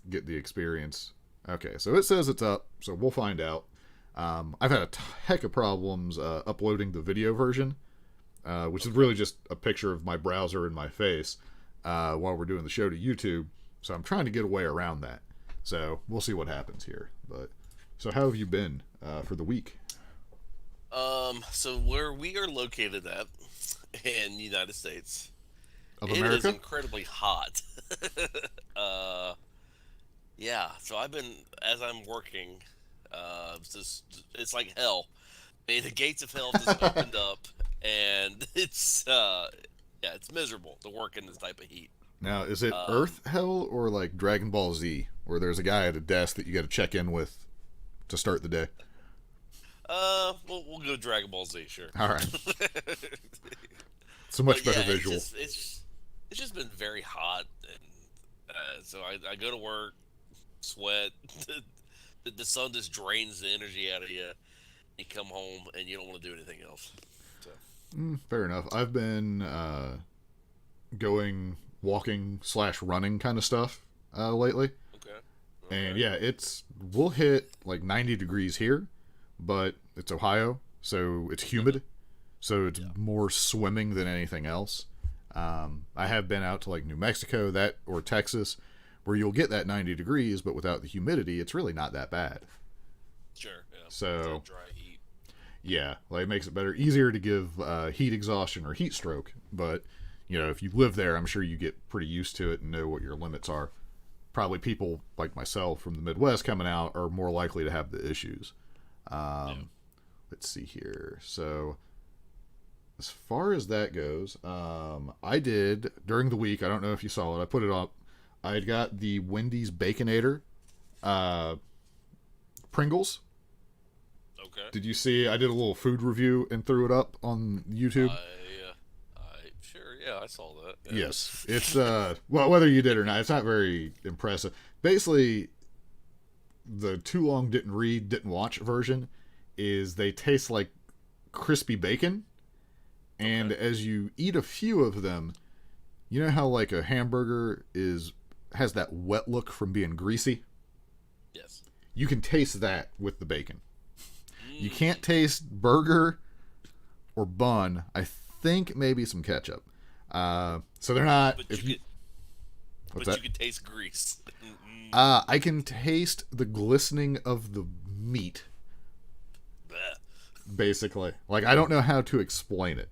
get the experience. Okay, so it says it's up, so we'll find out. I've had a heck of problems uploading the video version, which is really just a picture of my browser and my face while we're doing the show to YouTube. So I'm trying to get a way around that. So we'll see what happens here. But so how have you been for the week So where we are located at in the United States, of it is America? incredibly hot. uh, yeah. So I've been as I'm working. It's like hell. I mean, the gates of hell just opened up, and yeah, it's miserable to work in this type of heat. Now, is it Um, Earth Hell or like Dragon Ball Z, where there's a guy at a desk that you got to check in with to start the day? we'll go Dragon Ball Z, sure. All right, it's a much But better yeah, visual. it's just been very hot, and so I go to work, sweat. The sun just drains the energy out of you. You come home and you don't want to do anything else. So Fair enough. I've been going walking slash running kind of stuff lately, okay, and okay, yeah, we'll hit like 90 degrees here, but it's Ohio, so it's uh-huh. humid, so it's Yeah, more swimming than anything else. I have been out to like New Mexico, that or Texas, where you'll get that 90 degrees, but without the humidity, it's really not that bad. sure, yeah. It's So that dry heat. yeah, like it makes it better, easier to give heat exhaustion or heat stroke. But if you live there, I'm sure you get pretty used to it and know what your limits are. Probably people like myself from the Midwest coming out are more likely to have the issues. Yeah. Um, let's see here. So as far as that goes, I did during the week. I don't know if you saw it. I put it up. I got the Wendy's Baconator uh, Pringles. Okay. Did you see? I did a little food review and threw it up on YouTube. I sure, yeah, I saw that. Yes, Yeah. it's well, whether you did or not, it's not very impressive. Basically, the too long didn't read, didn't watch version is they taste like crispy bacon, and Okay. as you eat a few of them, you know how like a hamburger is has that wet look from being greasy. Yes. You can taste that with the bacon. You can't Mm. taste burger or bun. I think maybe some ketchup. So they're not. But If you you could, what's but that? you could taste grease. Mm. I can taste the glistening of the meat, Bleh. basically. Like I don't know how to explain it,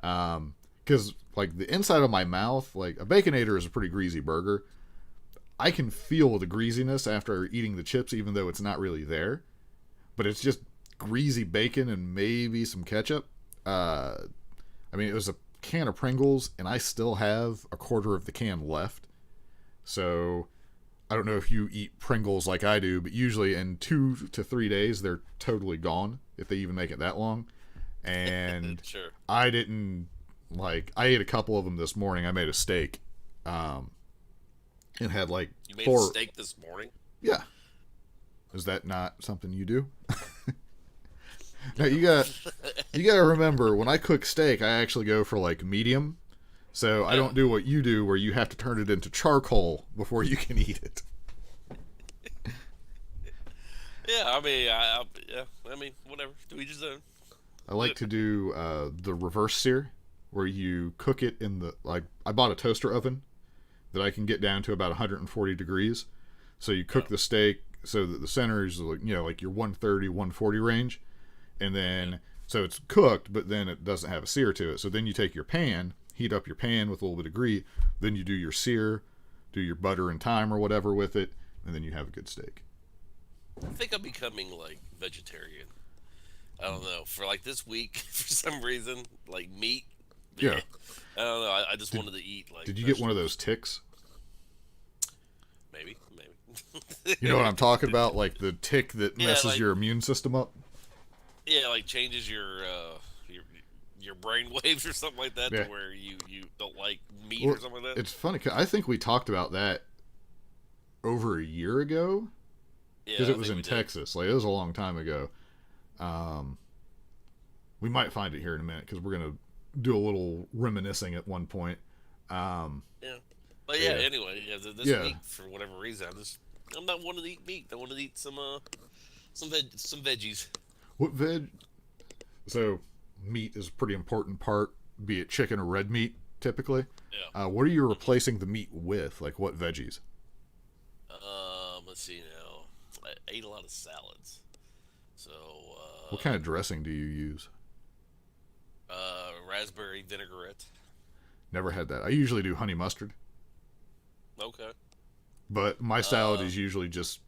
because like the inside of my mouth, like a baconator is a pretty greasy burger. I can feel the greasiness after eating the chips, even though it's not really there. But it's just greasy bacon and maybe some ketchup. Uh, I mean, it was a can of Pringles, and I still have a quarter of the can left. So I don't know if you eat Pringles like I do, but usually in 2 to 3 days they're totally gone if they even make it that long. And Sure. I didn't like. I ate a couple of them this morning. I made a steak, um, and had like You made a four. steak this morning. Yeah, is that not something you do? No, you got to remember when I cook steak, I actually go for like medium. So I Yeah. don't do what you do, where you have to turn it into charcoal before you can eat it. Yeah. Yeah. I mean, whatever. Do we just I like to do the reverse sear, where you cook it in the like. I bought a toaster oven that I can get down to about 140 degrees. So you Yeah. cook the steak so that the center is like like your 130, 140 range, and Yeah. then so it's cooked, but then it doesn't have a sear to it. So then you take your pan, heat up your pan with a little bit of grease, then you do your sear, do your butter and thyme or whatever with it, and then you have a good steak. I think I'm becoming like vegetarian. I don't know. For like this week, for some reason, like meat. Yeah. Bleh. I don't know. I just Did wanted to eat like Did you get one of those vegetables. ticks? Maybe. You know Maybe. what I'm talking about, like the tick that Yeah. messes your immune system up. Yeah. Like changes your brain waves or something like that to Yeah. where you don't like meat Well, or something like that. it's funny 'cause I think we talked about that over a year ago because Yeah. it I was think in we did. Texas. Like it was a long time ago. Um, we might find it here in a minute because we're gonna do a little reminiscing at one point. Um, Yeah. But yeah. yeah, Anyway, yeah. This yeah. week, for whatever reason, I just I'm not one to eat meat. I want to eat some veggies. What veg? So, meat is a pretty important part, be it chicken or red meat, typically. Yeah. What are you replacing the meat with? Like, what veggies? Let's see now. I ate a lot of salads. So, What kind of dressing do you use? raspberry vinaigrette. Never had that. I usually do honey mustard, Okay. but my salad Uh, is usually just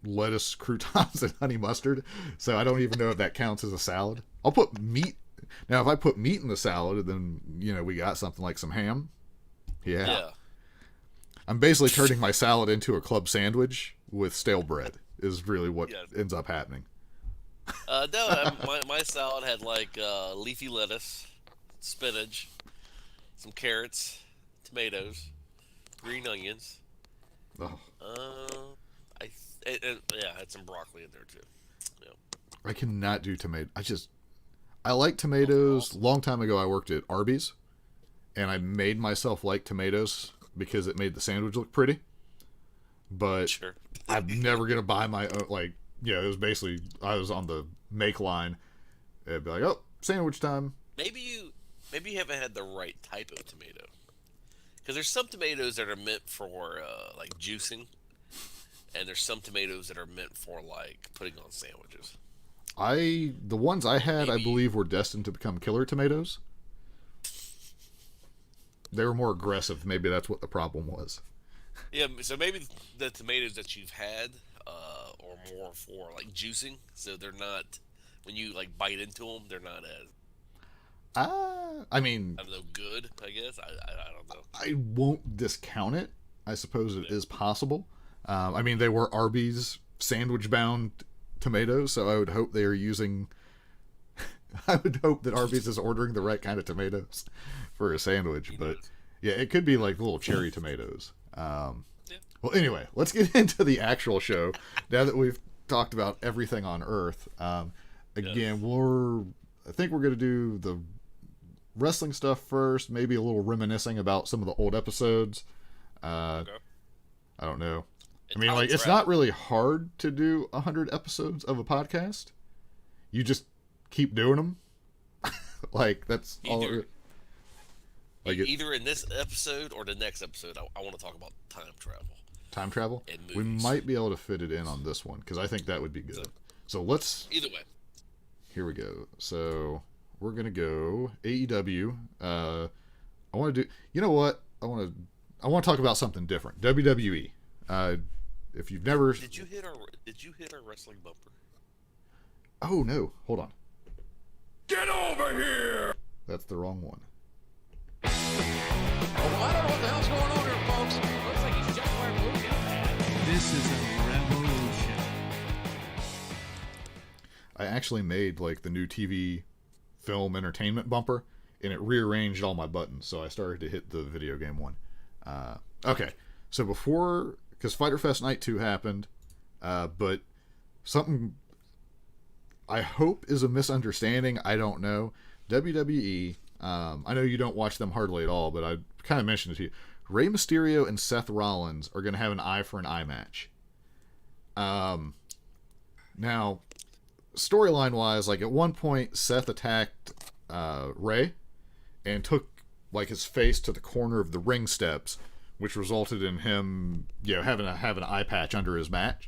lettuce, croutons, and honey mustard. So I don't even know if that counts as a salad. I'll put meat. Now, if I put meat in the salad, then we got something like some ham. Yeah. yeah. I'm basically turning my salad into a club sandwich with stale bread. Is really what Yeah. ends up happening. No, my salad had like leafy lettuce, spinach, some carrots, tomatoes, green onions. Oh, I yeah, I had some broccoli in there too. Yeah. I cannot do tomato. I like Oh, they're tomatoes. awesome. Long time ago, I worked at Arby's, and I made myself like tomatoes because it made the sandwich look pretty. But Sure. I'm never gonna buy my own. Like, it was basically I was on the make line. It'd be like, oh, sandwich time. Maybe you haven't had the right type of tomato. Because there's some tomatoes that are meant for like juicing, and there's some tomatoes that are meant for like putting on sandwiches. The ones I had, I Maybe believe, were destined to become killer tomatoes. They were more aggressive. Maybe that's what the problem was. yeah. So maybe the tomatoes that you've had are more for like juicing. So they're not when you like bite into them, they're not as I mean, I don't know good. I guess I don't know. I won't discount it. I suppose it Yeah. is possible. I mean, they were Arby's sandwich bound tomatoes, so I would hope they are using. I would hope that Arby's is ordering the right kind of tomatoes for a sandwich. Who But knows? yeah, it could be like little cherry tomatoes. Yeah. Well, anyway, let's get into the actual show. Now that we've talked about everything on Earth, again, Yes. I think we're going to do the wrestling stuff first, maybe a little reminiscing about some of the old episodes. Okay. I don't know. I And mean, time like, it's travel. not really hard to do 100 episodes of a podcast. You just keep doing them. Like, that's all. Either Like, either in this episode or the next episode, I want to talk about time travel time travel. and We movies. might be able to fit it in on this one because I think that would be So, good. So let's. either way, Here we go. So we're gonna go AEW. I want to do. You know what? I want to talk about something different. WWE. If you've never. did you hit our wrestling bumper? Oh no! Hold on. Get over here! That's the wrong one. Oh, I don't know what the hell's going on here, folks. Looks like he's just where Blue Hill had. This is a revolution. I actually made like the new TV film entertainment bumper, and it rearranged all my buttons, so I started to hit the video game one. Okay, so because Fyter Fest Night 2 happened, but something I hope is a misunderstanding. I don't know. WWE. I know you don't watch them hardly at all, but I kind of mentioned it to you. Rey Mysterio and Seth Rollins are going to have an eye for an eye match. Now, storyline wise, like at one point, Seth attacked Rey and took like his face to the corner of the ring steps, which resulted in him, having to have an eye patch under his mask.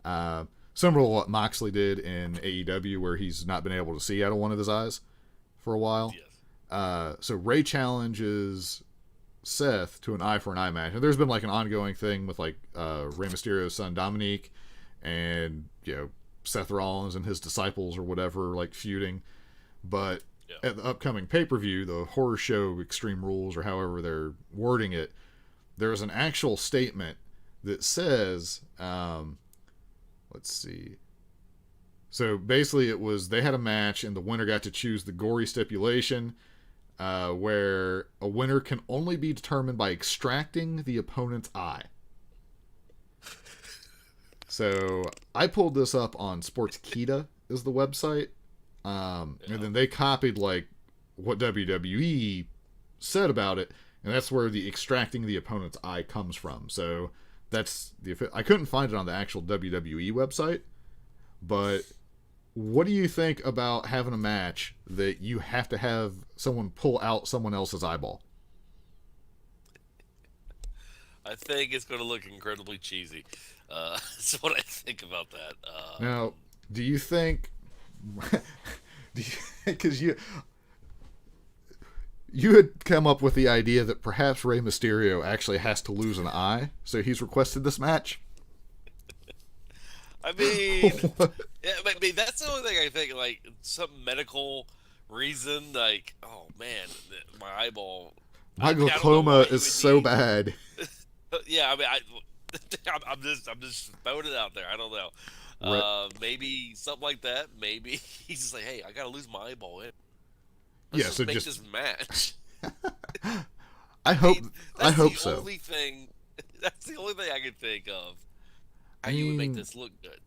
Similar to what Moxley did in AEW, where he's not been able to see out of one of his eyes for a while. Yes. So Ray challenges Seth to an eye for an eye match, and there's been like an ongoing thing with like Rey Mysterio's son Dominique, and Seth Rollins and his disciples or whatever, like feuding. But Yeah. at the upcoming pay-per-view, the Horror Show Extreme Rules, or however they're wording it, there's an actual statement that says, let's see. So basically, they had a match, and the winner got to choose the gory stipulation, where a winner can only be determined by extracting the opponent's eye. So I pulled this up on Sportskeeda is the website, and then they copied like what WWE said about it, and that's where the extracting the opponent's eye comes from. So I couldn't find it on the actual WWE website, but what do you think about having a match that you have to have someone pull out someone else's eyeball? I think it's going to look incredibly cheesy. That's what I think about that. Now, do you think? Because you had come up with the idea that perhaps Rey Mysterio actually has to lose an eye, so he's requested this match. I mean, yeah, I mean, that's the only thing I think. Like some medical reason, like, oh man, my eyeball. My I don't know glaucoma why you is would so need- bad. Yeah, I mean, I'm just throwing it out there. I don't know. Right. Maybe something like that. Maybe he's just like, hey, I gotta lose my eyeball. Let's Yeah, just so make just this match. I hope That's the so. only thing. That's the only thing I can think of. How I you would make mean, this look good.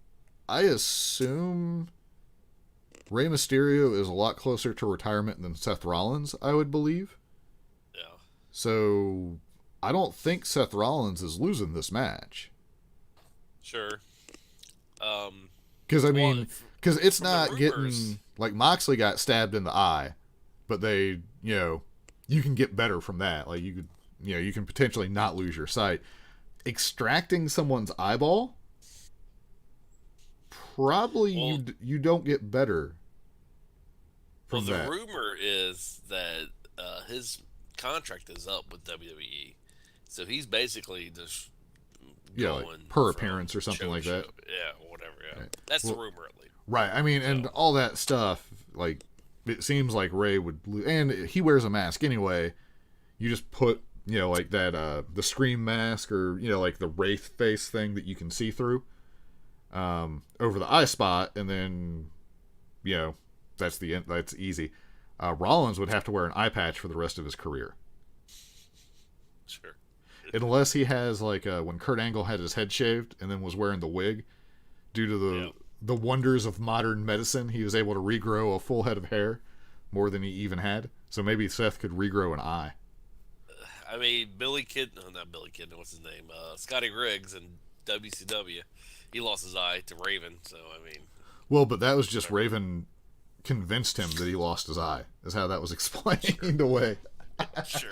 I assume Rey Mysterio is a lot closer to retirement than Seth Rollins, I would believe. Yeah. So I don't think Seth Rollins is losing this match. Sure. Because I mean, Well, because it's from the not rumors- getting like Moxley got stabbed in the eye, but they, you can get better from that. Like you can potentially not lose your sight. Extracting someone's eyeball, probably you don't get better Well, from the that. rumor is that his contract is up with WWE, so he's basically just Yeah, going like per from appearance or something show to like that. show. Yeah, whatever. Yeah, Right. that's the Well, rumor at least. Right. I mean, and all that stuff, like, it seems like Ray would and he wears a mask anyway. You just put, like that, the Scream mask or, like the Wraith face thing that you can see through, over the eye spot, and then, that's easy. Rollins would have to wear an eye patch for the rest of his career. Sure. Unless he has, like, when Kurt Angle had his head shaved and then was wearing the wig, due to the wonders of modern medicine, he was able to regrow a full head of hair more than he even had. So maybe Seth could regrow an eye. I mean, not Billy Kidman, what's his name? Scotty Riggs in WCW. He lost his eye to Raven, so I mean. Well, but that was just Raven convinced him that he lost his eye, is how that was explained away. Sure.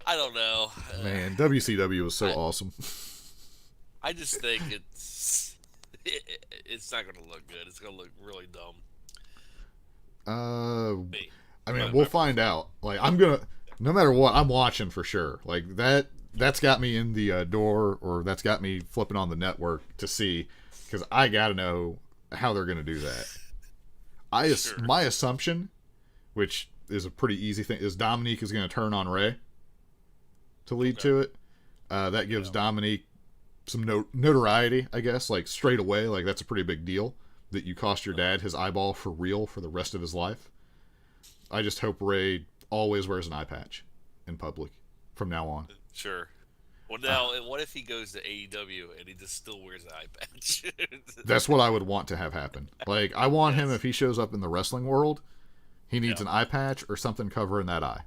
I don't know. Man, WCW was so awesome. I just think it's not going to look good. It's going to look really dumb. Me. I mean, we'll find out. Like, no matter what, I'm watching for sure. Like, that's got me in the door, or that's got me flipping on the network to see, because I got to know how they're going to do that. Sure. My assumption, which is a pretty easy thing, is Dominique is going to turn on Ray to lead to it. That gives Dominique some notoriety, I guess, like straight away. Like, that's a pretty big deal that you cost your dad his eyeball for real for the rest of his life. I just hope Ray always wears an eye patch in public from now on. Sure. Well, now, what if he goes to AEW and he just still wears an eye patch? That's what I would want to have happen. Like, I want him, if he shows up in the wrestling world, he needs an eye patch or something covering that eye.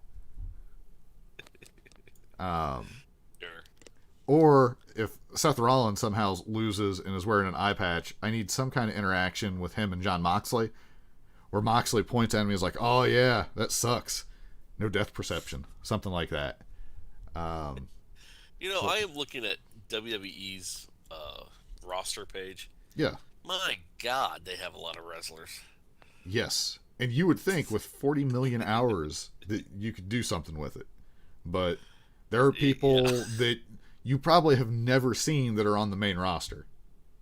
Sure. Or if Seth Rollins somehow loses and is wearing an eye patch, I need some kind of interaction with him and Jon Moxley, where Moxley points at me and is like, "Oh yeah, that sucks. No depth perception." Something like that. I am looking at WWE's roster page. Yeah. My God, they have a lot of wrestlers. Yes. And you would think with 40 million hours that you could do something with it. But there are people that you probably have never seen that are on the main roster.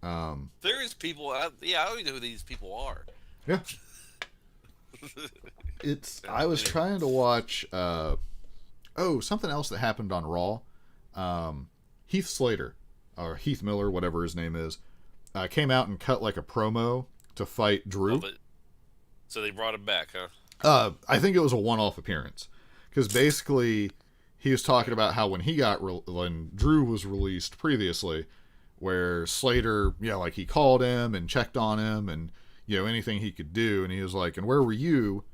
There is people. I don't even know who these people are. Yeah. I was trying to watch something else that happened on Raw. Heath Slater, or Heath Miller, whatever his name is, came out and cut like a promo to fight Drew. So they brought him back, huh? I think it was a one-off appearance, because basically he was talking about how when when Drew was released previously, where Slater, like he called him and checked on him and anything he could do, and he was like, "And where were you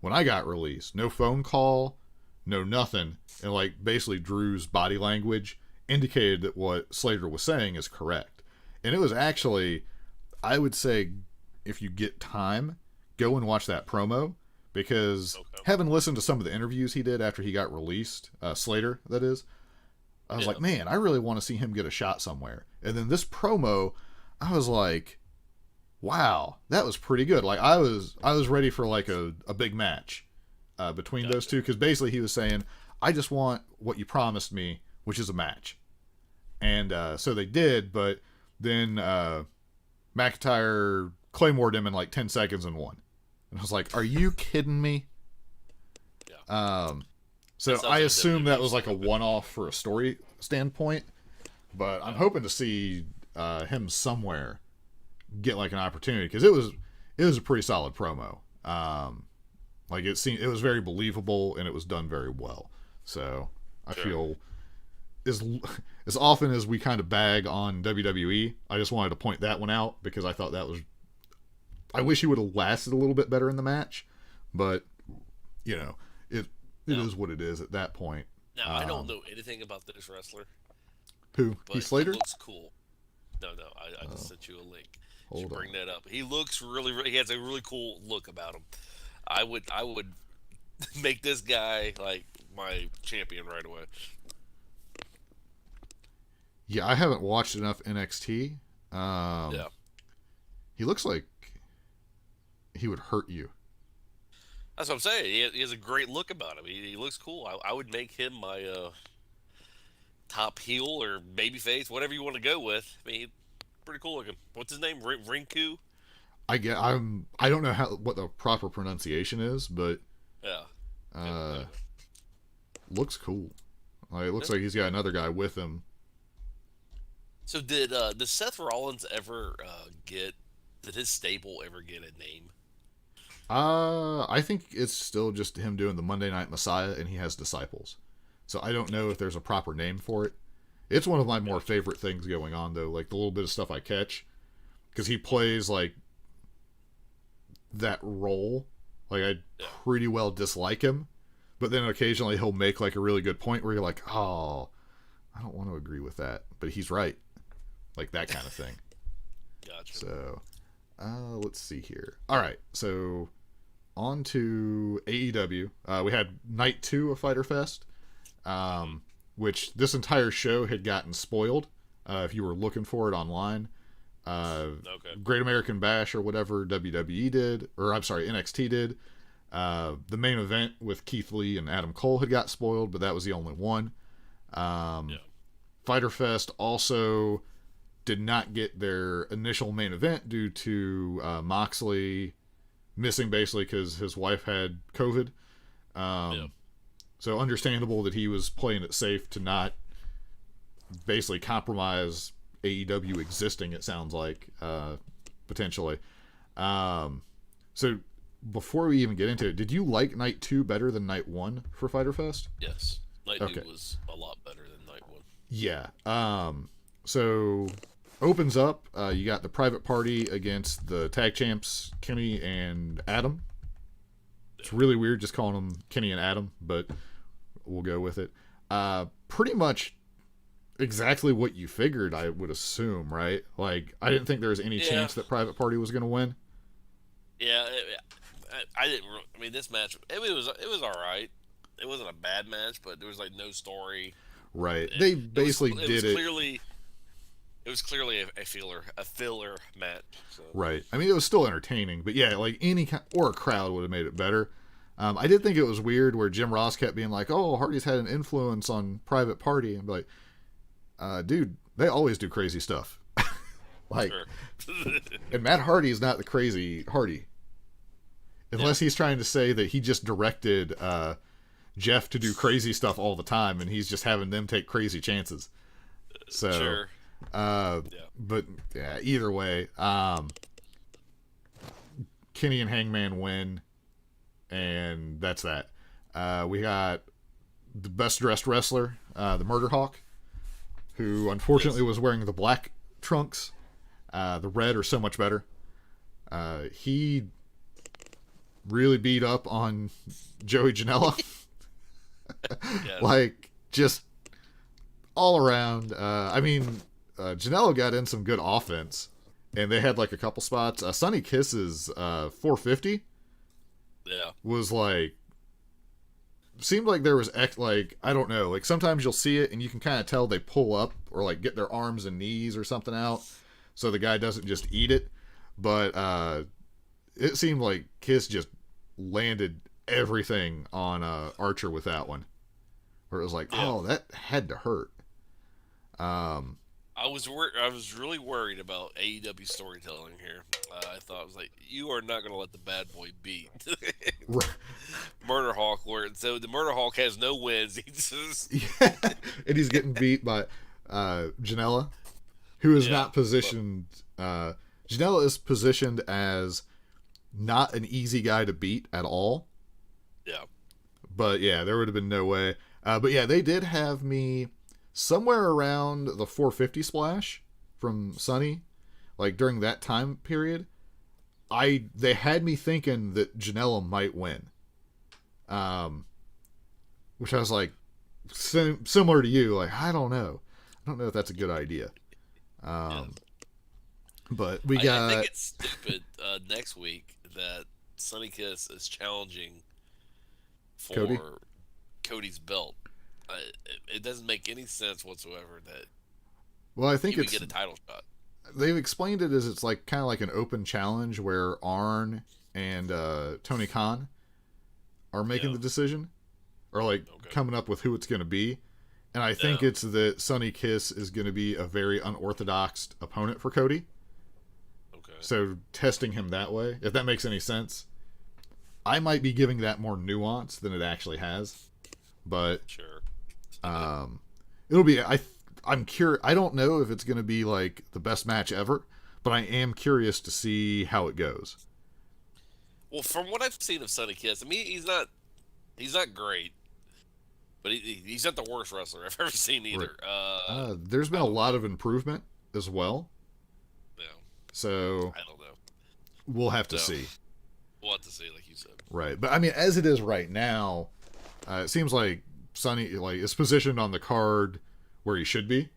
when I got released? No phone call, no nothing, and like basically Drew's body language indicated that what Slater was saying is correct. And it was actually, I would say, if you get time, go and watch that promo, because having listened to some of the interviews he did after he got released, Slater, that is, I was like, man, I really want to see him get a shot somewhere. And then this promo, I was like, wow, that was pretty good. Like I was ready for like a big match between those two, because basically he was saying, I just want what you promised me, which is a match. And so they did, but then McIntyre Claymored him in like 10 seconds and won. And I was like, are you kidding me? Yeah. So I assume that was like a one-off for a story standpoint, but I'm hoping to see him somewhere get like an opportunity, because it was a pretty solid promo. Like it was very believable, and it was done very well. So I feel as often as we kind of bag on WWE, I just wanted to point that one out, because I thought that was, I wish he would have lasted a little bit better in the match, but you know, it is what it is at that point. Now, I don't know anything about this wrestler. Who? But Heath Slater? He looks cool. No, I just sent you a link. You should bring that up. He looks he has a really cool look about him. I would make this guy like my champion right away. Yeah, I haven't watched enough NXT. Yeah. He looks like he would hurt you. That's what I'm saying. He has a great look about him. He looks cool. I would make him my top heel or babyface, whatever you want to go with. I mean, pretty cool looking. What's his name? Rinku? I don't know what the proper pronunciation is, but yeah. Looks cool. Like, it looks like he's got another guy with him. So did Seth Rollins ever did his stable ever get a name? I think it's still just him doing the Monday Night Messiah, and he has disciples. So I don't know if there's a proper name for it. It's one of my more favorite things going on, though, like the little bit of stuff I catch, because he plays like that role. Like, I pretty well dislike him, but then occasionally he'll make like a really good point where you're like, oh, I don't want to agree with that, but he's right. Like that kind of thing. Gotcha. So, let's see here. All right, so on to AEW. We had night 2 of Fyter Fest, which this entire show had gotten spoiled. If you were looking for it online, Great American Bash or whatever WWE did, or I'm sorry, NXT did. The main event with Keith Lee and Adam Cole had got spoiled, but that was the only one. Fyter Fest also did not get their initial main event due to Moxley missing, basically because his wife had COVID. So understandable that he was playing it safe to not basically compromise AEW existing, it sounds like, potentially. So before we even get into it, did you like night 2 better than night 1 for Fyter Fest? Yes. Night 2 was a lot better than night 1. Yeah. So opens up, you got the Private Party against the tag champs Kenny and Adam. It's really weird just calling them Kenny and Adam, but we'll go with it. Pretty much exactly what you figured, I would assume, right? Like, I didn't think there was any chance that Private Party was going to win. Yeah, I didn't. I mean, this match, it was all right. It wasn't a bad match, but there was like no story. Right. They basically did it. It was clearly a filler match. So. Right. I mean, it was still entertaining, but yeah, like any kind, or a crowd would have made it better. I did think it was weird where Jim Ross kept being like, "Oh, Hardy's had an influence on Private Party," and be like, "Dude, they always do crazy stuff." Like, and Matt Hardy is not the crazy Hardy, unless he's trying to say that he just directed Jeff to do crazy stuff all the time, and he's just having them take crazy chances. So. Sure. But yeah, either way, Kenny and Hangman win, and that's that. We got the best dressed wrestler, the Murder Hawk, who unfortunately was wearing the black trunks. The red are so much better. He really beat up on Joey Janela. Yes. Like, just all around. Janela got in some good offense, and they had like a couple spots. Sunny Kiss's 450 Yeah. was like, seemed like there was like, I don't know, like sometimes you'll see it and you can kind of tell they pull up or like get their arms and knees or something out so the guy doesn't just eat it. But it seemed like Kiss just landed everything on Archer with that one, where it was like, oh, that had to hurt. I was really worried about AEW storytelling here. I thought, I was like, you are not going to let the bad boy beat Murder Hawk. So the Murder Hawk has no wins. He's just... Yeah. And he's getting beat by Janela, who is not positioned. Janela is positioned as not an easy guy to beat at all. Yeah. But yeah, there would have been no way. But yeah, they did have me somewhere around the 450 splash from Sunny, like during that time period. They had me thinking that Janela might win, which I was like, similar to you, like I don't know if that's a good idea. But we got. I think it's stupid next week that Sunny Kiss is challenging for Cody's belt. It doesn't make any sense whatsoever that. Well, I think he would get a title shot. They've explained it as it's like kind of like an open challenge where Arn and Tony Khan are making the decision, or like coming up with who it's going to be. And I think it's that Sunny Kiss is going to be a very unorthodox opponent for Cody. Okay. So testing him that way, if that makes any sense. I might be giving that more nuance than it actually has, but sure. It'll be. I'm curious. I don't know if it's going to be like the best match ever, but I am curious to see how it goes. Well, from what I've seen of Sunny Kiss, I mean, he's not great, but he's not the worst wrestler I've ever seen either. Right. There's been a lot of improvement as well. Yeah. So I don't know. We'll have to see. We'll have to see, like you said. Right, but I mean, as it is right now, it seems like Sunny is positioned on the card where he should be.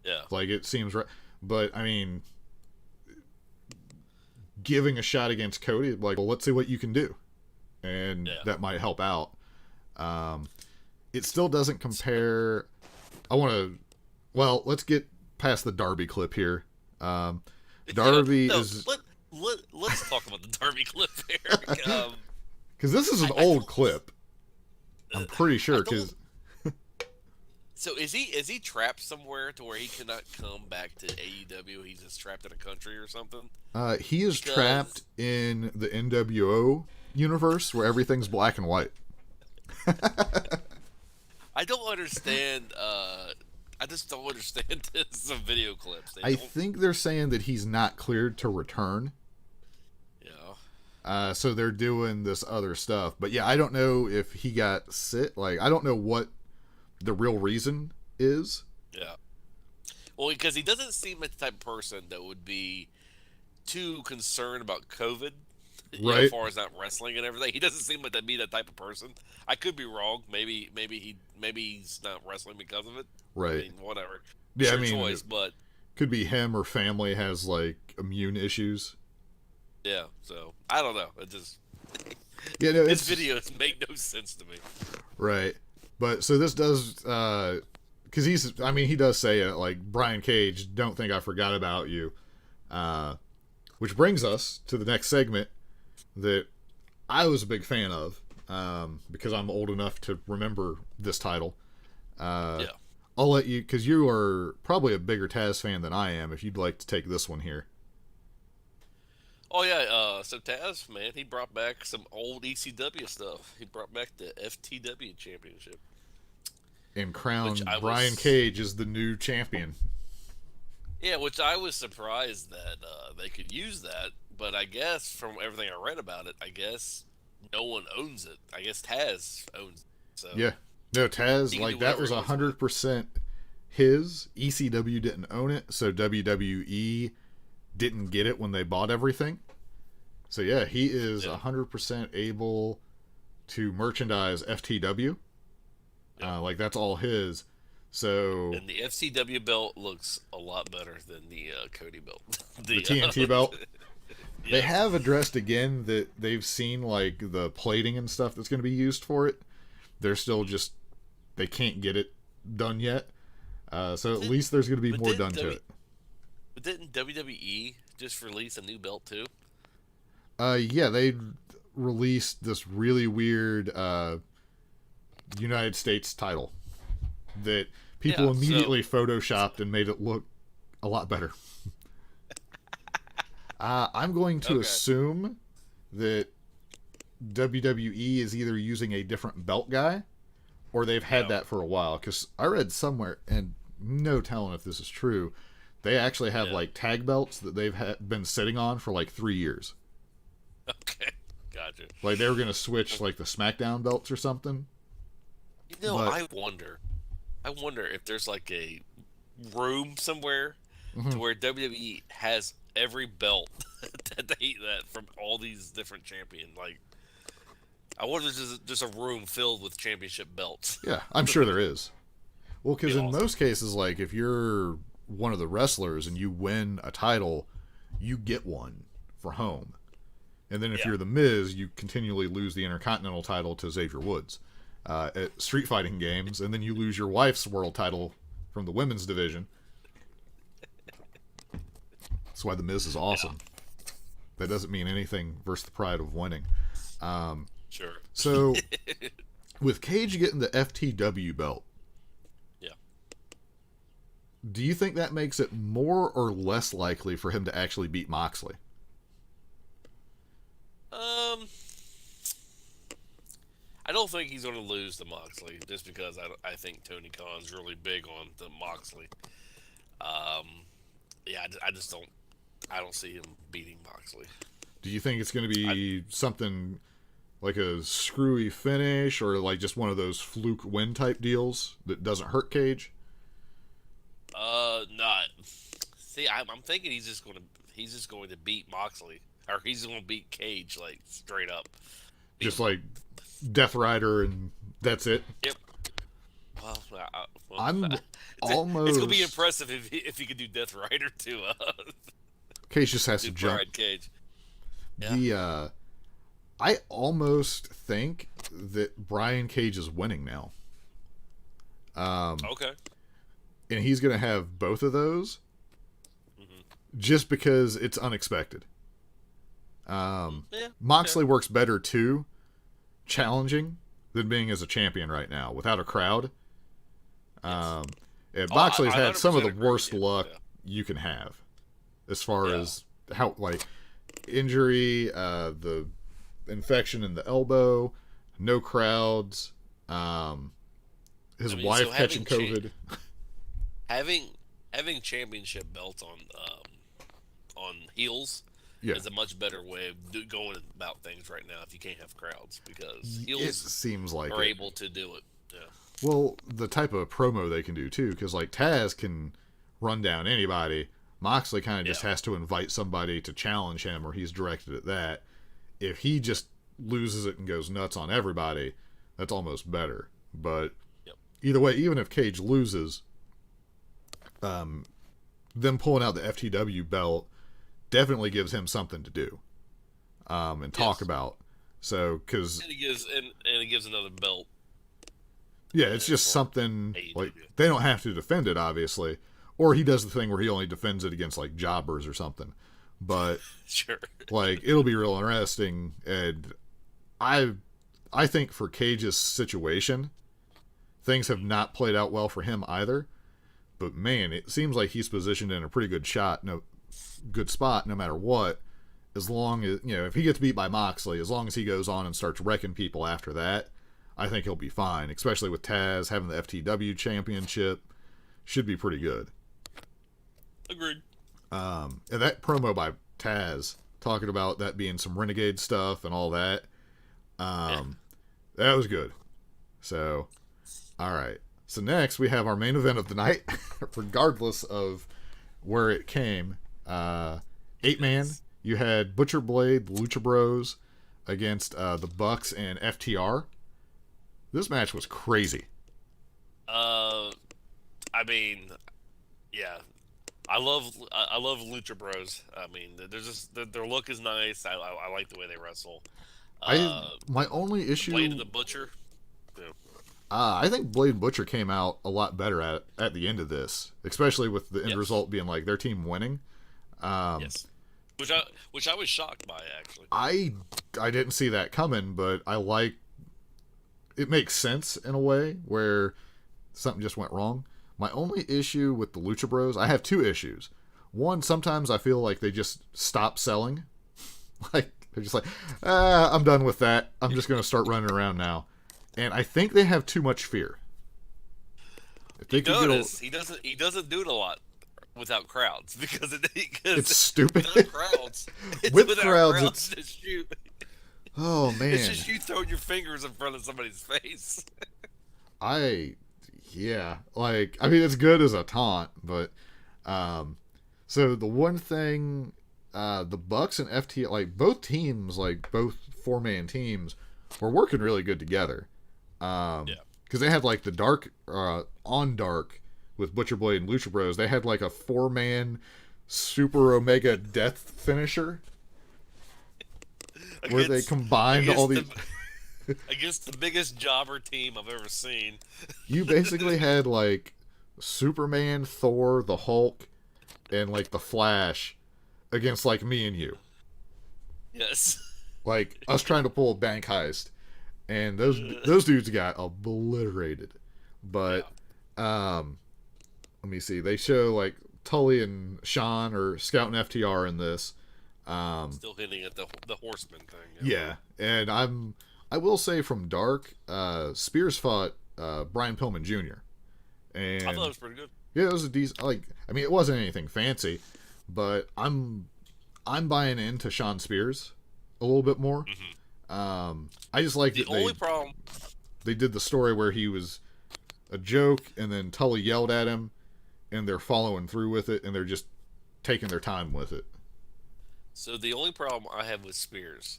Yeah. Like it seems right, but I mean, giving a shot against Cody, like, well, let's see what you can do, and that might help out. It still doesn't compare. Let's get past the Darby clip here. Darby is. Let's talk about the Darby clip here. Because this is an old clip. I'm pretty sure. So is he trapped somewhere to where he cannot come back to AEW? He's just trapped in a country or something? He is trapped in the NWO universe where everything's black and white. I don't understand. I just don't understand some video clips. I think they're saying that he's not cleared to return. Yeah. So they're doing this other stuff. But yeah, I don't know if he got sick. Like, I don't know what the real reason is. Yeah. Well, because he doesn't seem like the type of person that would be too concerned about COVID. Right. As far as not wrestling and everything, he doesn't seem like to be that type of person. I could be wrong. Maybe he's not wrestling because of it. Right. I mean, whatever. Yeah, it's your choice, but could be him or family has like immune issues. Yeah. So I don't know. It just this videos make no sense to me. Right. But so this does because he does say it like Brian Cage. Don't think I forgot about you. Which brings us to the next segment that I was a big fan of because I'm old enough to remember this title. Yeah. I'll let you, because you are probably a bigger Taz fan than I am, if you'd like to take this one here. Oh, yeah. So Taz, man, he brought back some old ECW stuff. He brought back the FTW championship. And crowned Brian Cage as the new champion. Yeah, which I was surprised that they could use that. But I guess from everything I read about it, I guess no one owns it. I guess Taz owns it. So yeah. No, Taz, like that was 100% his. ECW didn't own it, so WWE didn't get it when they bought everything. So yeah, he is 100% able to merchandise FTW Yeah. Like that's all his. So And the FCW belt looks a lot better than the Cody belt. the TNT belt. They Yes. have addressed again that they've seen like the plating and stuff that's going to be used for it. They're still just they can't get it done yet. So at least there's going to be But more didn't done to it. But didn't WWE just release a new belt too? Yeah, they released this really weird United States title that people Yeah, so- immediately photoshopped and made it look a lot better. I'm going to Okay. assume that WWE is either using a different belt guy or they've had Yeah. that for a while. Because I read somewhere, and no telling if this is true, they actually have Yeah. like tag belts that they've been sitting on for like 3 years. Okay, gotcha. Like they were going to switch like the SmackDown belts or something. You know, But- I wonder if there's like a room somewhere Mm-hmm. to where WWE has every belt that from all these different champions. Like, I wonder if there's just a room filled with championship belts. Yeah, I'm sure there is. Well, because Be in awesome. most cases, like if you're one of the wrestlers and you win a title, you get one for home. And then if Yeah. you're the Miz, you continually lose the Intercontinental title to Xavier Woods at street fighting games, and then you lose your wife's world title from the women's division. That's why the Miz is awesome. That doesn't mean anything versus the pride of winning. Sure. So, with Cage getting the FTW belt, Yeah. do you think that makes it more or less likely for him to actually beat Moxley? I don't think he's going to lose to Moxley just because I think Tony Khan's really big on the Moxley. Yeah, I just don't. I don't see him beating Moxley. Do you think it's going to be something like a screwy finish or like just one of those fluke win type deals that doesn't hurt Cage? Not. See, I'm thinking he's just going to beat Moxley, or he's going to beat Cage like straight up. Just like Death Rider and that's it? Yep. Well, I'm it's almost... going to be impressive if he could do Death Rider to Cage just has to jump. Brad Cage. Yeah. The I almost think that Brian Cage is winning now. Okay. And he's going to have both of those just because it's unexpected. Yeah. Moxley works better too, challenging, than being as a champion right now without a crowd. And Moxley's I had some of the 100% agree worst with you. luck Yeah. you can have as far Yeah. as how, like, injury, the infection in the elbow, no crowds, his I mean, wife so catching having COVID. Having championship belts on heels Yeah. is a much better way of going about things right now if you can't have crowds, because It heels seems like are it. able to do it. Yeah. Well, the type of promo they can do too, because like Taz can run down anybody. Moxley kind of just Yeah. has to invite somebody to challenge him, or he's directed at that. If he just loses it and goes nuts on everybody, that's almost better. But Yep. either way, even if Cage loses, them pulling out the FTW belt definitely gives him something to do and talk Yes. about. So, because And it gives another belt. yeah, it's just for something AEW. like they don't have to defend it, obviously, or he does the thing where he only defends it against like jobbers or something. But Sure. like it'll be real interesting, and I think for Cage's situation, things have not played out well for him either. But man, it seems like he's positioned in a pretty good spot, no matter what. As long as if he gets beat by Moxley, as long as he goes on and starts wrecking people after that, I think he'll be fine. Especially with Taz having the FTW championship, should be pretty good. Agreed. And that promo by Taz talking about that being some renegade stuff and all that, that was good. So, all right. So next we have our main event of the night, regardless of where it came. 8-man. You had Butcher Blade, the Lucha Bros, against the Bucks and FTR. This match was crazy. I mean, yeah, I love Lucha Bros. I mean, they're just their look is nice. I like the way they wrestle. I Uh, my only Blade issue, of the Butcher. Yeah. I think Blade and Butcher came out a lot better at the end of this, especially with the end Yes. result being like their team winning. Um, Yes. Which I was shocked by actually. I didn't see that coming, but I like it makes sense in a way where something just went wrong. My only issue with the Lucha Bros, I have two issues. One, sometimes I feel like they just stop selling. Like they're just like, I'm done with that. I'm just going to start running around now. And I think they have too much fear. If they You could notice he doesn't do it a lot without crowds it's stupid. without crowds With without crowds, crowds just shoot. Oh man, It's just you throwing your fingers in front of somebody's face. Yeah, like I mean, it's good as a taunt, but so the one thing, the Bucks and FT, like both teams, like both 4-man teams, were working really good together. Yeah. Because they had like the dark on dark with Butcher Blade and Lucha Bros. They had like a 4-man Super Omega Death finisher where they combined all these. Against the biggest jobber team I've ever seen. You basically had like Superman, Thor, the Hulk, and like the Flash against like me and you. Yes. Like us trying to pull a bank heist, and those dudes got obliterated. But let me see. They show like Tully and Sean are scouting FTR in this. Still hitting at the horseman thing. Yeah, and I will say from Dark, Spears fought Brian Pillman Jr. And I thought it was pretty good. yeah, it was a decent. Like, I mean, it wasn't anything fancy, but I'm buying into Sean Spears a little bit more. I just like The that only problem. they did the story where he was a joke, and then Tully yelled at him, and they're following through with it, and they're just taking their time with it. So the only problem I have with Spears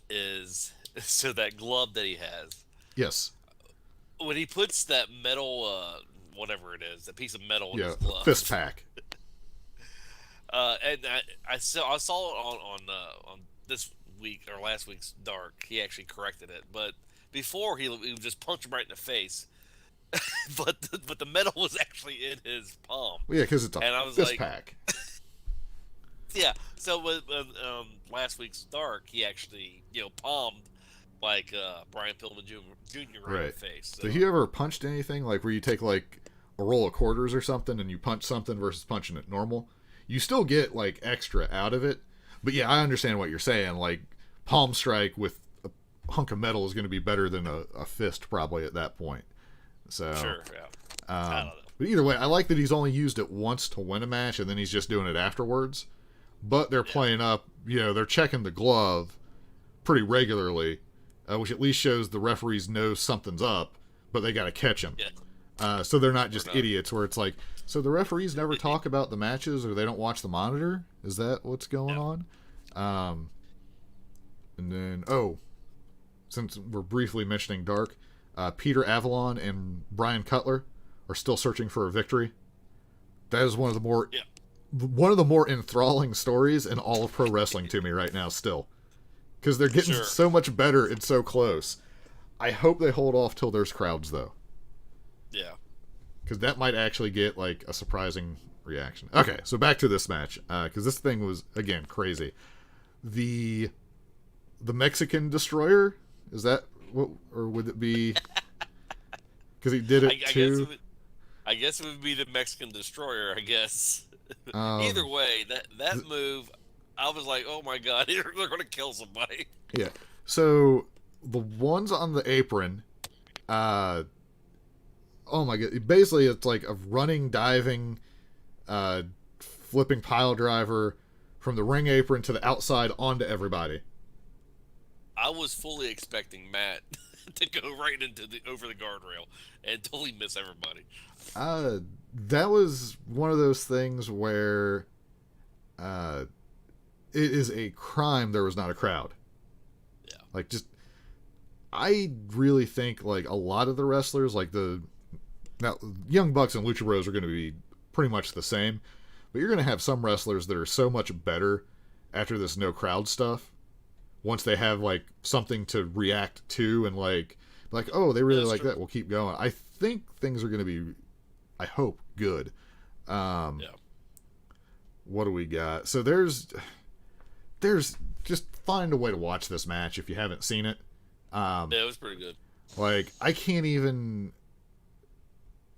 is so that glove that he has. Yes, When he puts that metal, whatever it is, that piece of metal in yeah, his glove. fist pack. And I saw it on this week or last week's Dark. He actually corrected it, but before he would just punch him right in the face. but the metal was actually in his palm. Well, yeah, because it's a And I was fist like- pack. Yeah. So with last week's Dark, he actually palmed like Brian Pillman Jr. right in Right. the face. So, Have you ever punched anything like where you take like a roll of quarters or something and you punch something versus punching it normal? You still get like extra out of it, but yeah, I understand what you're saying. Like palm strike with a hunk of metal is going to be better than a fist probably at that point. So sure. Yeah. I don't know. but either way, I like that he's only used it once to win a match and then he's just doing it afterwards. But they're playing up, they're checking the glove pretty regularly, which at least shows the referees know something's up, but they got to catch him. Yeah. So they're not just idiots where it's like, so the referees never talk about the matches or they don't watch the monitor? Is that what's going on? And then, since we're briefly mentioning Dark, Peter Avalon and Brian Cutler are still searching for a victory. That is one of the more enthralling stories in all of pro wrestling to me right now still. Because they're getting Sure. so much better and so close. I hope they hold off till there's crowds, though. Yeah. Because that might actually get, like, a surprising reaction. Okay, so back to this match. Because this thing was, again, crazy. The Mexican Destroyer? Is that what... Or would it be... Because he did it too... I guess it would be the Mexican Destroyer. I guess. Um, Either way, that move, I was like, oh my god, they're going to kill somebody. Yeah. So the ones on the apron, oh my god, basically it's like a running, diving, flipping pile driver from the ring apron to the outside onto everybody. I was fully expecting Matt to go right into over the guardrail and totally miss everybody. That was one of those things where it is a crime there was not a crowd. Yeah. Like, just, I really think, like, a lot of the wrestlers, like the Now, Young Bucks and Lucha Bros are going to be pretty much the same, but you're going to have some wrestlers that are so much better after this no crowd stuff. Once they have like something to react to and like oh, they really like that, we'll keep going. I think things are going to be, I hope, good. Yeah. What do we got? So there's just find a way to watch this match if you haven't seen it. Yeah, it was pretty good. Like, I can't even.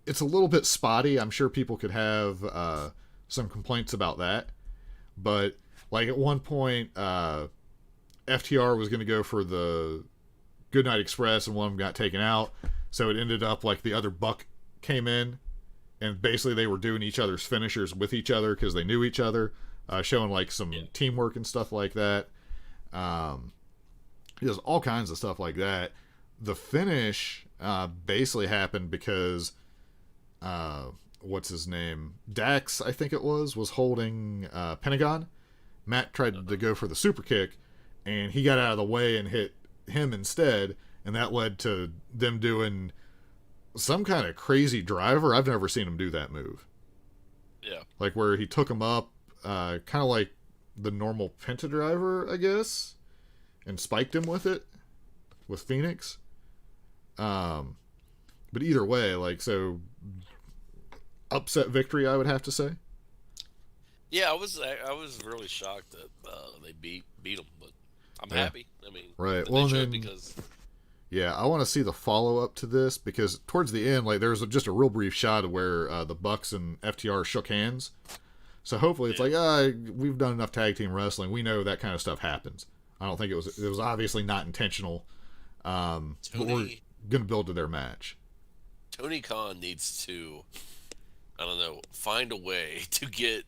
It's a little bit spotty. I'm sure people could have some complaints about that. But, like, at one point, FTR was going to go for the Goodnight Express, and one of them got taken out. So it ended up like the other Buck came in, and basically they were doing each other's finishers with each other because they knew each other, showing, like, some teamwork and stuff like that. He does all kinds of stuff like that. The finish basically happened because what's his name? Dax, I think it was holding Pentagon. Matt tried to go for the super kick, and he got out of the way and hit him instead, and that led to them doing some kind of crazy driver. I've never seen him do that move. Yeah. Like where he took him up, kind of like the normal Penta driver, I guess, and spiked him with it, with Phoenix. But either way, like, so upset victory, I would have to say. Yeah, I was really shocked that they beat them, but I'm happy. I mean, right. Well, then, because yeah, I want to see the follow up to this because towards the end, like, there's just a real brief shot of where the Bucks and FTR shook hands. So hopefully it's like, we've done enough tag team wrestling. We know that kind of stuff happens. I don't think it was obviously not intentional. But we're gonna build to their match. Tony Khan needs to, I don't know, find a way to get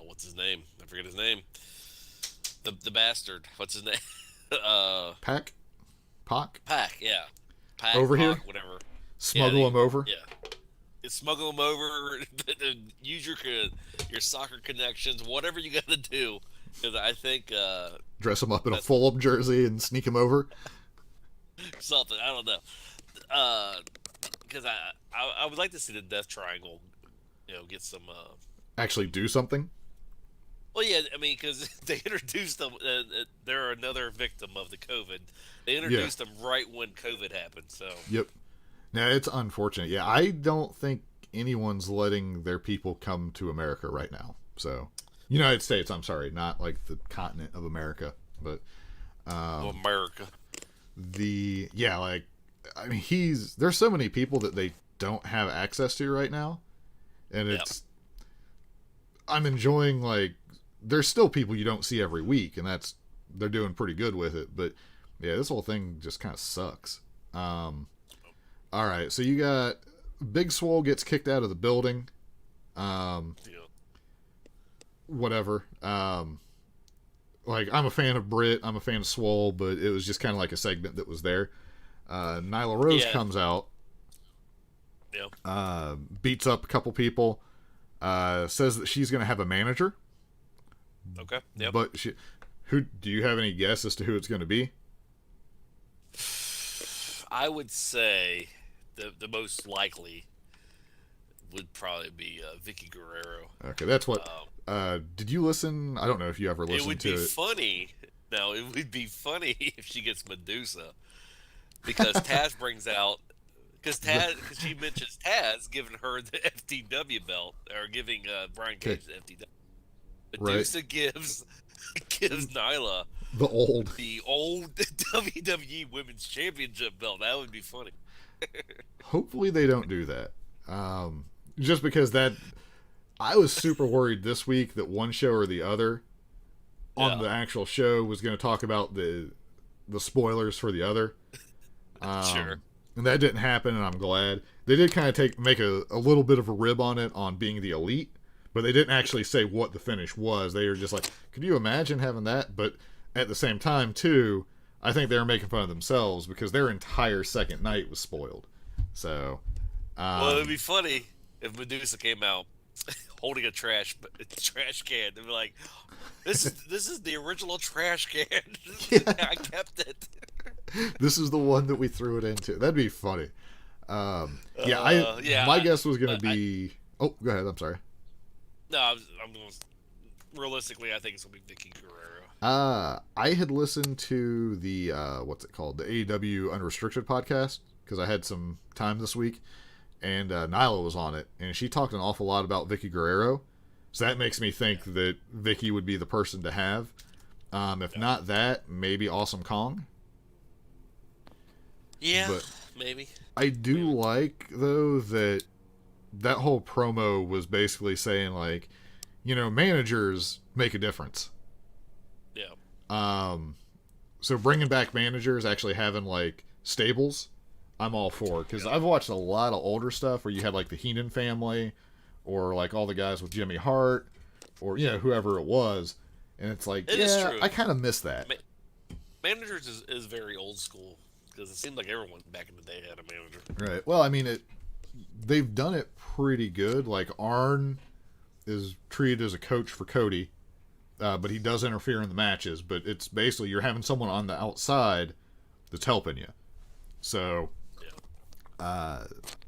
what's his name? I forget his name. The bastard. What's his name? Pac, yeah. Pac, over here, whatever. Smuggle him over. Yeah. Smuggle him over. Use your soccer connections, whatever you got to do. Because I think dress him up in a Fulham jersey and sneak him over. Something, I don't know. Because I would like to see the Death Triangle, get some. Actually, do something. Well, yeah, I mean, because they introduced them. They're another victim of the COVID. They introduced them right when COVID happened. So. Yep. Now it's unfortunate. Yeah, I don't think anyone's letting their people come to America right now. So, United States. I'm sorry, not like the continent of America, but. America. I mean, there's so many people that they don't have access to right now, and I'm enjoying, like, there's still people you don't see every week, and they're doing pretty good with it, but yeah, this whole thing just kind of sucks. All right, so you got Big Swole gets kicked out of the building, whatever. Like, I'm a fan of Britt, I'm a fan of Swole, but it was just kind of like a segment that was there. Nyla Rose comes out, beats up a couple people, says that she's going to have a manager. Okay. Yep. But who do you have any guess as to who it's going to be? I would say the most likely would probably be Vicky Guerrero. Okay, that's what. Did you listen? I don't know if you ever listened to it. It would be funny. No, it would be funny if she gets Medusa, because Taz brings out, because she mentions Taz giving her the FTW belt, or giving Brian Cage the FTW. Medusa gives Nyla the old WWE Women's Championship belt. That would be funny. Hopefully they don't do that. Just because I was super worried this week that one show or the other on the actual show was going to talk about the spoilers for the other. Sure. And that didn't happen, and I'm glad. They did kind of make a little bit of a rib on it on being the elite, but they didn't actually say what the finish was. They were just like, could you imagine having that? But at the same time, too, I think they were making fun of themselves because their entire second night was spoiled. So, well, it would be funny if Medusa came out holding a trash can. They'd be like, this is the original trash can. I kept it. This is the one that we threw it into. That'd be funny. My guess was going to be. Oh, go ahead. I'm sorry. No, I'm going to. Realistically, I think it's going to be Vicky Guerrero. I had listened to the what's it called, the AEW Unrestricted podcast, because I had some time this week, and Nyla was on it, and she talked an awful lot about Vicky Guerrero, so that makes me think that Vicky would be the person to have. If not that, maybe Awesome Kong. Yeah, but maybe. I do like though that whole promo was basically saying like, managers make a difference. Yeah. So bringing back managers, actually having like stables, I'm all for, because I've watched a lot of older stuff where you had like the Heenan family, or like all the guys with Jimmy Hart, or whoever it was, and it's like, It is true. I kind of miss that. Managers is very old school, because it seemed like everyone back in the day had a manager. Right. Well, I mean, they've done it pretty good. Like Arn is treated as a coach for Cody, but he does interfere in the matches. But it's basically you're having someone on the outside that's helping you. So,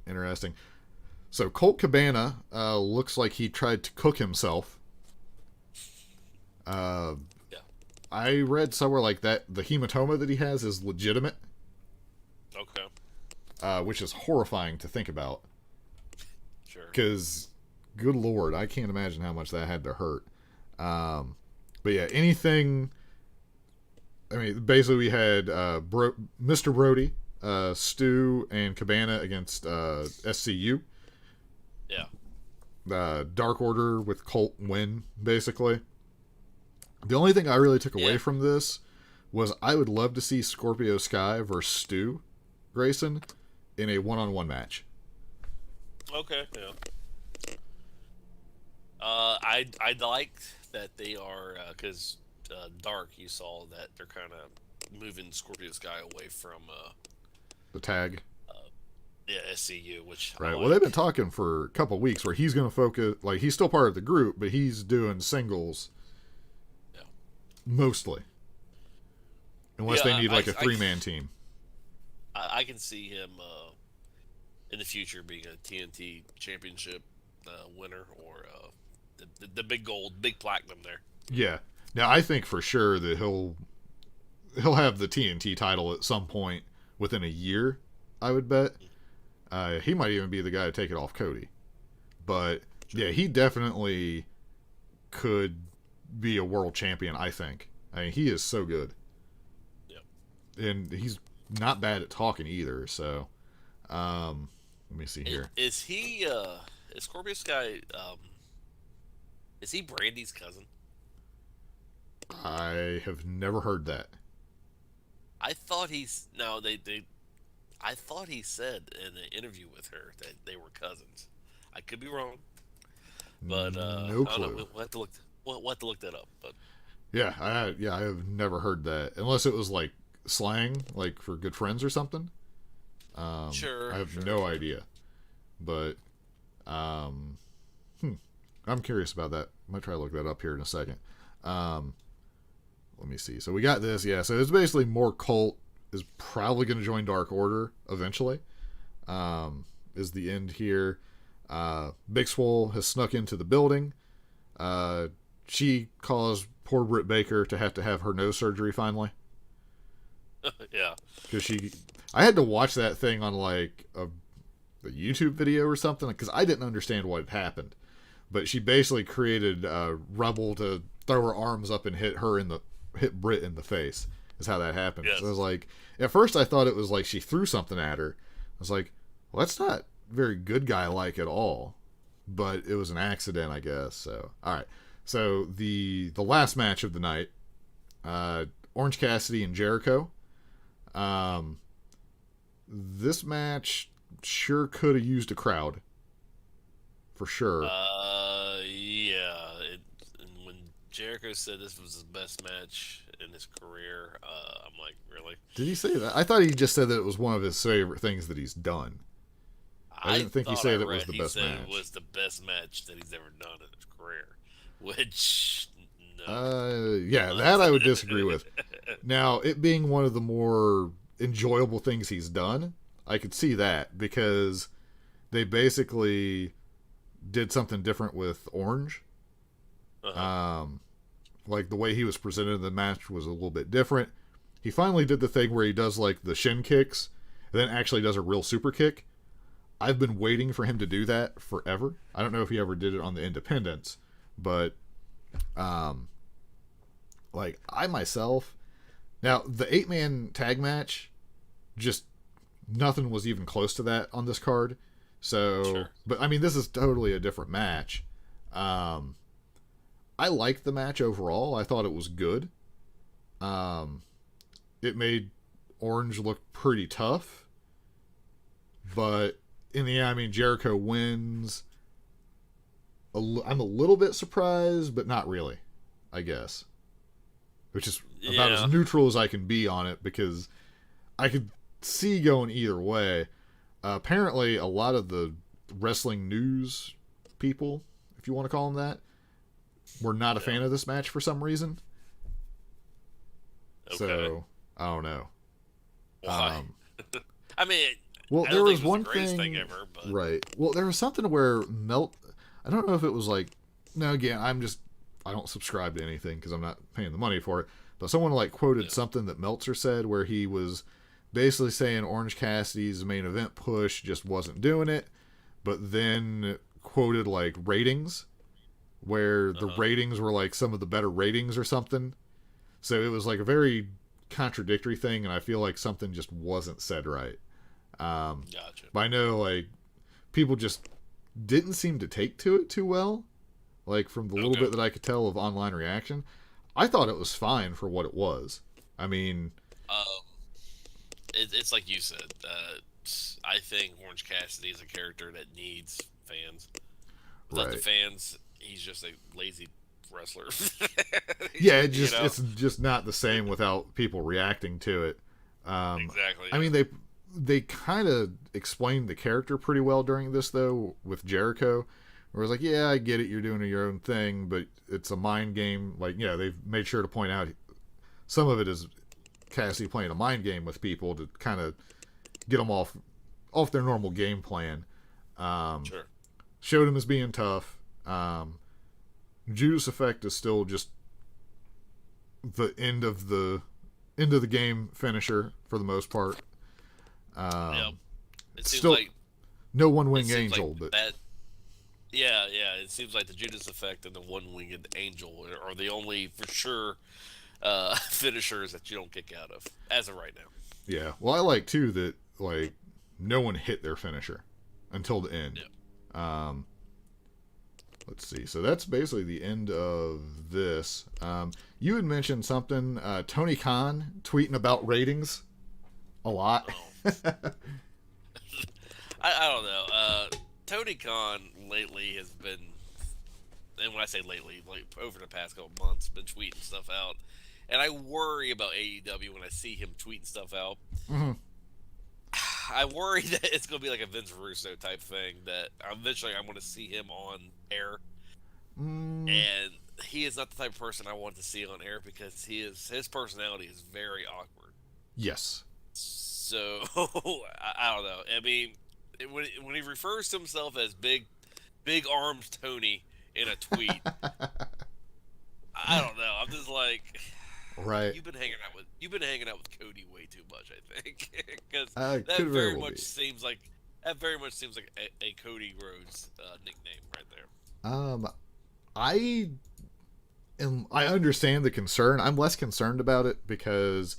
interesting. So Colt Cabana looks like he tried to cook himself. I read somewhere like that the hematoma that he has is legitimate. Okay. Which is horrifying to think about. Sure. Because, good lord, I can't imagine how much that had to hurt. But yeah, anything. I mean, basically, we had Mr. Brody, Stu, and Cabana against SCU. Yeah. Dark Order with Colt win, basically. The only thing I really took away from this was I would love to see Scorpio Sky versus Stu Grayson in a one-on-one match. Okay. Yeah. I liked that they are because Dark. You saw that they're kind of moving Scorpio Sky away from the tag. SCU, which right. Well, they've been talking for a couple of weeks where he's going to focus. Like he's still part of the group, but he's doing singles. Mostly. Unless they need like a three-man team. I can see him in the future being a TNT championship winner, or the big gold, big platinum there. Yeah. Now I think for sure that he'll have the TNT title at some point within a year, I would bet. He might even be the guy to take it off Cody. But yeah, he definitely could be a world champion, I think. I mean, he is so good. Yep. And he's not bad at talking either, so let me see here. Is Scorpio Sky is he Brandy's cousin? I have never heard that. I thought I thought he said in an interview with her that they were cousins. I could be wrong. But no clue. We'll have to look. We'll have to look that up. But yeah, I have never heard that unless it was like slang, like for good friends or something. Sure. I have no idea, but I'm curious about that. I might try to look that up here in a second. Let me see. So we got this. Yeah. So it's basically more Colt is probably going to join Dark Order eventually. Is the end here. Big Swole has snuck into the building. She caused poor Britt Baker to have her nose surgery finally. Yeah. Because I had to watch that thing on like a YouTube video or something because I didn't understand what had happened. But she basically created Rebel to throw her arms up and hit Britt in the face. Is how that happened. Yes. So I was like, at first I thought it was like she threw something at her. I was like, well, that's not very good guy like at all. But it was an accident, I guess. So all right. So the last match of the night, Orange Cassidy and Jericho. This match sure could have used a crowd. For sure. Yeah. And when Jericho said this was his best match in his career, I'm like, really? Did he say that? I thought he just said that it was one of his favorite things that he's done. I didn't think he said it was the best match. It was the best match that he's ever done in his career. Which, no. Yeah, that I would disagree with. Now, it being one of the more enjoyable things he's done, I could see that because they basically did something different with Orange. Like the way he was presented in the match was a little bit different. He finally did the thing where he does like the shin kicks and then actually does a real super kick. I've been waiting for him to do that forever. I don't know if he ever did it on the Independents, but like I myself, now the 8-man tag match, just nothing was even close to that on this card. So, sure. But I mean, this is totally a different match. I liked the match overall. I thought it was good. It made Orange look pretty tough. But in the end, I mean, Jericho wins. I'm a little bit surprised, but not really, I guess. Which is about as neutral as I can be on it, because I could see going either way. Apparently, a lot of the wrestling news people, if you want to call them that, were not a fan of this match for some reason. Okay. So, I don't know. Why? I mean, well, there was one thing ever, but... Right. Well, there was something where I don't know if it was like, no, again, I don't subscribe to anything because I'm not paying the money for it, but someone like quoted something that Meltzer said where he was basically saying Orange Cassidy's main event push just wasn't doing it, but then quoted like ratings where the ratings were like some of the better ratings or something. So it was like a very contradictory thing, and I feel like something just wasn't said right. Gotcha. But I know like people just didn't seem to take to it too well. Like from the little bit that I could tell of online reaction, I thought it was fine for what it was. I mean, it's like you said. I think Orange Cassidy is a character that needs fans. Without the fans, he's just a lazy wrestler. Yeah, it's just not the same without people reacting to it. Exactly. I mean, they kind of explained the character pretty well during this, though, with Jericho. Where it's like, yeah, I get it, you're doing your own thing, but it's a mind game. Like, yeah, they've made sure to point out some of it is Cassidy playing a mind game with people to kind of get them off their normal game plan. Sure. Showed him as being tough. Judas Effect is still just the end of the game finisher for the most part. It seems still like no one-wing angel, like but yeah, it seems like the Judas Effect and the one-winged angel are the only for sure finishers that you don't kick out of as of right now. Yeah, well, I like too that like no one hit their finisher until the end. Yeah. Let's see. So that's basically the end of this. You had mentioned something, Tony Khan tweeting about ratings a lot. I don't know. Tony Khan lately has been, and when I say lately, like over the past couple months, been tweeting stuff out. And I worry about AEW when I see him tweeting stuff out. Mm-hmm. I worry that it's going to be like a Vince Russo type thing, that eventually I'm going to see him on air. And he is not the type of person I want to see on air because his personality is very awkward. Yes. So, I don't know. I mean, when he refers to himself as Big Arms Tony in a tweet, I don't know. I'm just like, right. You've been hanging out with Cody way too much, I think, because that very much seems like a Cody Rhodes nickname right there. I understand the concern. I'm less concerned about it because,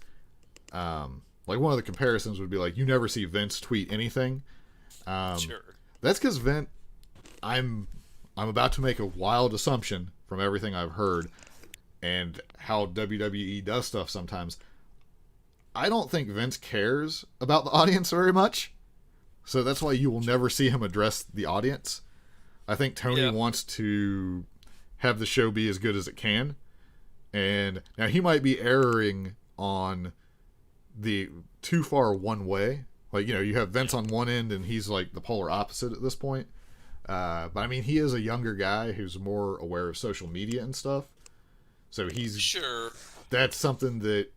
like one of the comparisons would be like you never see Vince tweet anything. Sure. That's because Vince. I'm about to make a wild assumption from everything I've heard and how WWE does stuff sometimes. I don't think Vince cares about the audience very much, so that's why you will never see him address the audience. I think Tony wants to have the show be as good as it can, and now he might be erring on the too far one way. Like, you know, you have Vince on one end and he's like the polar opposite at this point. But I mean, he is a younger guy who's more aware of social media and stuff. So he's sure. That's something that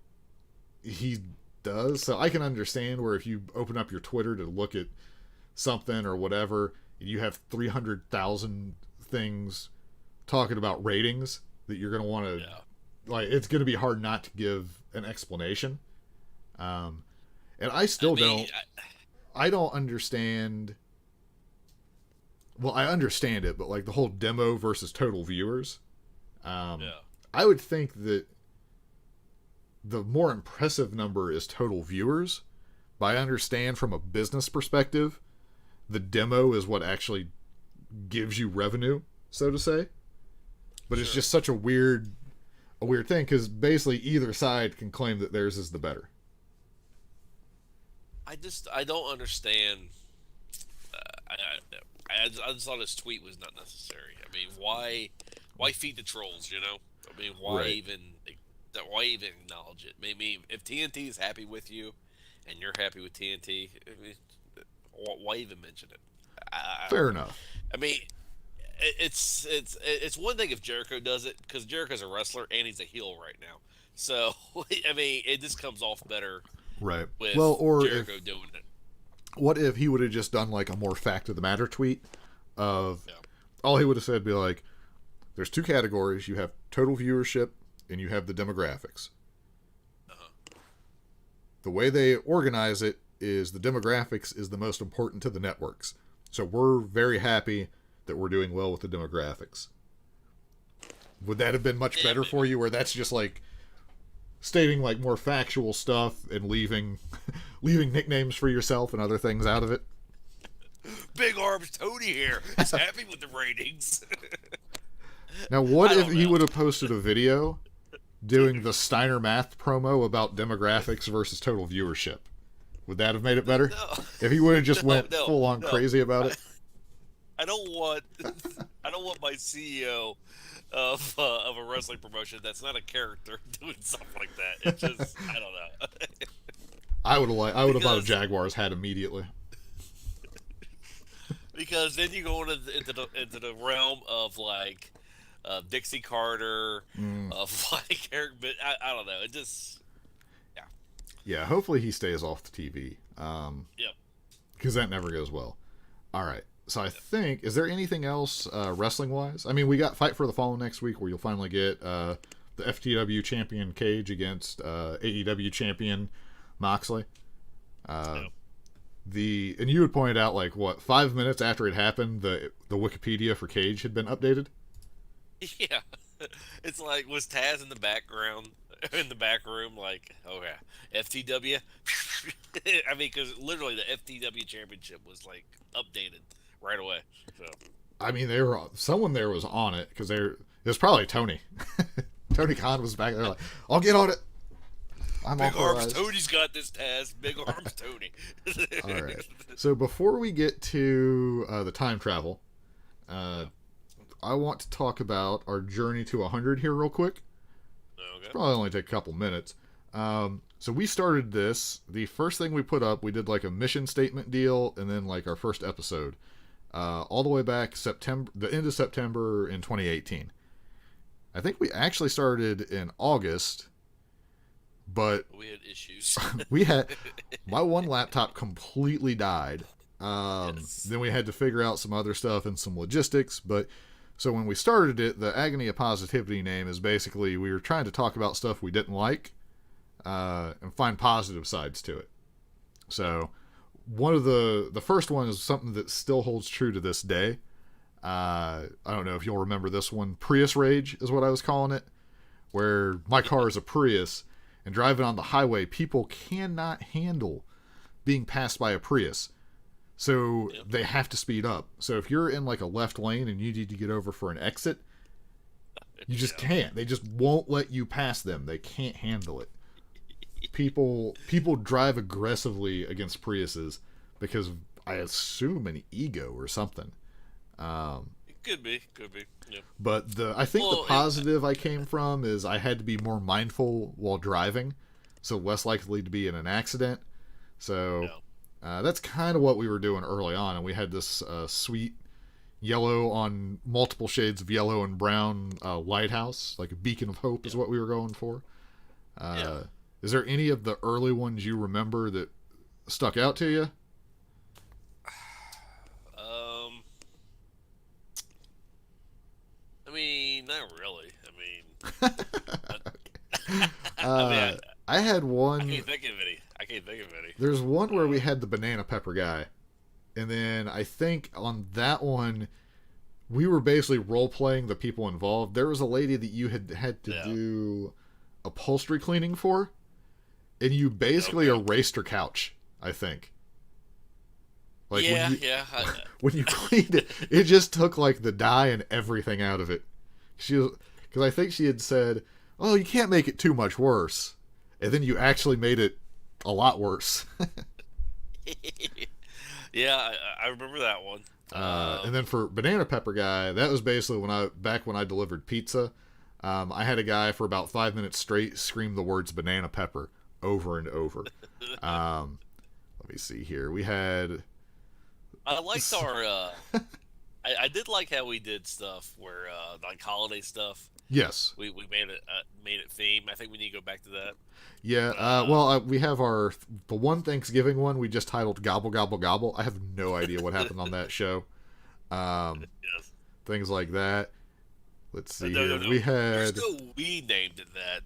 does. So I can understand where if you open up your Twitter to look at something or whatever, and you have 300,000 things talking about ratings, that you're going to want to, like, it's going to be hard not to give an explanation. And I still I don't understand. Well, I understand it, but like the whole demo versus total viewers. I would think that the more impressive number is total viewers, but I understand from a business perspective, the demo is what actually gives you revenue, so to say. But it's just such a weird thing, because basically either side can claim that theirs is the better. I don't understand. I just thought his tweet was not necessary. I mean, why feed the trolls? You know, I mean, why even acknowledge it? Maybe if TNT is happy with you, and you're happy with TNT, I mean, why even mention it? Fair enough. I mean, it's one thing if Jericho does it, because Jericho's a wrestler and he's a heel right now. So I mean, it just comes off better, right? With or Jericho doing it. What if he would have just done like a more fact of the matter tweet of all he would have said, be like, there's two categories. You have total viewership and you have the demographics. The way they organize it is the demographics is the most important to the networks. So we're very happy that we're doing well with the demographics. Would that have been much better for you, where that's just like stating like more factual stuff and leaving nicknames for yourself and other things out of it? Big Arms Tony here is happy with the ratings. Now, what if he would have posted a video doing the Steiner Math promo about demographics versus total viewership? Would that have made it better? No. If he would have just went full on crazy about it? I don't want my CEO of a wrestling promotion that's not a character doing something like that. It just, I don't know. I would have bought a Jaguars hat immediately. Because then you go into the realm of like Dixie Carter, of like Eric. But I don't know. It just, yeah. Hopefully he stays off the TV. Yep. Because that never goes well. All right. So I think, is there anything else wrestling wise? I mean, we got Fight for the Fallen next week, where you'll finally get the FTW champion Cage against AEW champion Moxley. And you had pointed out, like, what, 5 minutes after it happened, the Wikipedia for Cage had been updated? Yeah. It's like, was Taz in the background, in the back room, like, oh yeah, FTW? I mean, because literally the FTW championship was, like, updated right away. So, I mean, someone there was on it, because it was probably Tony. Tony Khan was back there like, I'll get on it. I'm Big Arms Tony's got this, Taz. Big Arms Tony. All right. So before we get to the time travel, I want to talk about our journey to 100 here real quick. Okay. Probably only take a couple minutes. So we started this. The first thing we put up, we did like a mission statement deal, and then like our first episode, all the way back the end of September in 2018. I think we actually started in August, but we had issues. My one laptop completely died. Yes. Then we had to figure out some other stuff and some logistics. But so when we started it, the Agony of Positivity name is basically we were trying to talk about stuff we didn't like and find positive sides to it. So one of the first one is something that still holds true to this day. I don't know if you'll remember this one. Prius Rage is what I was calling it, where my car is a Prius, and driving on the highway, people cannot handle being passed by a Prius. So they have to speed up. So if you're in like a left lane and you need to get over for an exit, you just can't. They just won't let you pass them. They can't handle it. People drive aggressively against Priuses because I assume an ego or something. It could be. Yeah. But I think the positive I came from is I had to be more mindful while driving, so less likely to be in an accident. So that's kind of what we were doing early on, and we had this sweet yellow on multiple shades of yellow and brown lighthouse, like a beacon of hope is what we were going for. Is there any of the early ones you remember that stuck out to you? I mean, not really. I mean, I had one. I can't think of any. There's one where we had the banana pepper guy. And then I think on that one, we were basically role-playing the people involved. There was a lady that you had to do upholstery cleaning for. And you basically erased her couch, I think. Like when you cleaned it, it just took like the dye and everything out of it. Because I think she had said, "Oh, you can't make it too much worse," and then you actually made it a lot worse. Yeah, I remember that one. And then for banana pepper guy, that was basically when I delivered pizza. I had a guy for about 5 minutes straight scream the words banana pepper over and over. Let me see here. We had. I liked our. I did like how we did stuff where like holiday stuff. Yes. We made it theme. I think we need to go back to that. Yeah. We have the one Thanksgiving one we just titled Gobble Gobble Gobble. I have no idea what happened on that show. Yes. Things like that. Let's see No. here. We had. There's no we named it that.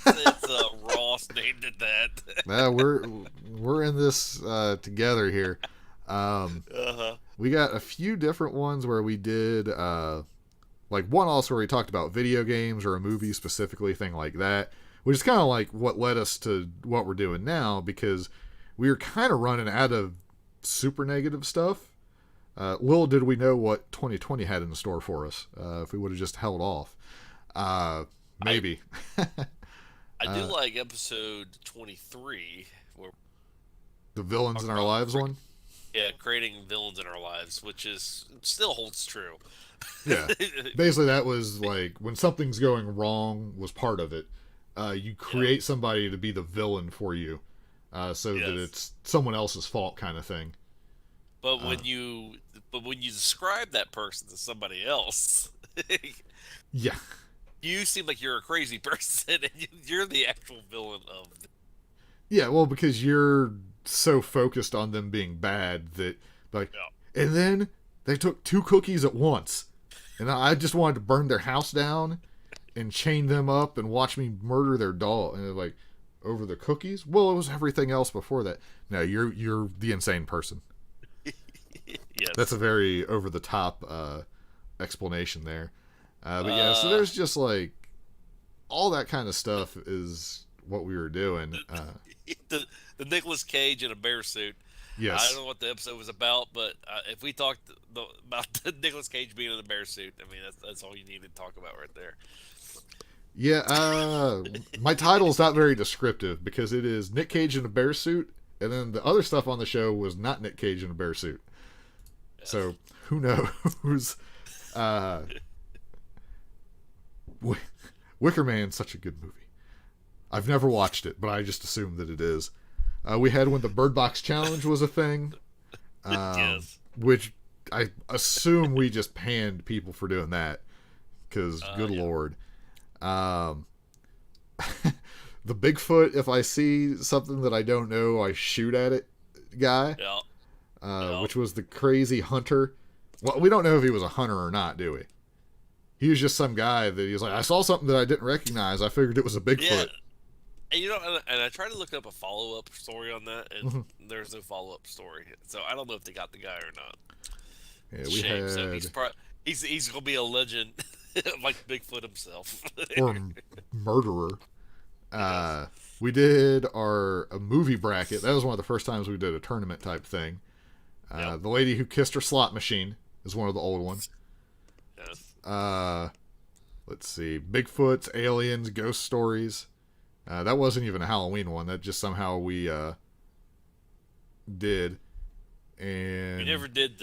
It's Ross named it that. We're in this together here. We got a few different ones where we did like one also where we talked about video games or a movie specifically, thing like that, which is kind of like what led us to what we're doing now, because we were kind of running out of super negative stuff. Little did we know what 2020 had in store for us if we would have just held off. Maybe. I do like episode 23 where The villains in our lives one. Yeah, creating villains in our lives, which still holds true. Yeah. Basically, that was like when something's going wrong was part of it. You create somebody to be the villain for you, so that it's someone else's fault, kind of thing. But when you describe that person to somebody else, yeah, you seem like you're a crazy person, and you're the actual villain of. Yeah, well, because you're so focused on them being bad that, like, and then they took 2 cookies at once, and I just wanted to burn their house down and chain them up and watch me murder their dog. And they're like, over the cookies? Well, it was everything else before that. No, you're the insane person. Yes. That's a very over the top explanation there. But yeah, so there's just like all that kind of stuff is what we were doing. The Nicolas Cage in a bear suit. Yes. I don't know what the episode was about, but if we talked about the Nicolas Cage being in a bear suit, I mean that's all you need to talk about right there. Yeah, my title is not very descriptive because it is Nick Cage in a bear suit, and then the other stuff on the show was not Nick Cage in a bear suit. Yes. So who knows? Wicker Man's such a good movie. I've never watched it, but I just assume that it is. We had when the Bird Box Challenge was a thing, yes. Which I assume we just panned people for doing that because, good Lord. The Bigfoot, if I see something that I don't know, I shoot at it guy, which was the crazy hunter. Well, we don't know if he was a hunter or not, do we? He was just some guy that he was like, I saw something that I didn't recognize. I figured it was a Bigfoot. Yeah. And I tried to look up a follow-up story on that, and there's no follow-up story. So I don't know if they got the guy or not. Yeah, we had... So he's going to be a legend, like Bigfoot himself. Or murderer. We did a movie bracket. That was one of the first times we did a tournament type thing. The lady who kissed her slot machine is one of the old ones. Yes. Let's see. Bigfoots, aliens, ghost stories. That wasn't even a Halloween one. That just somehow we did. And you never did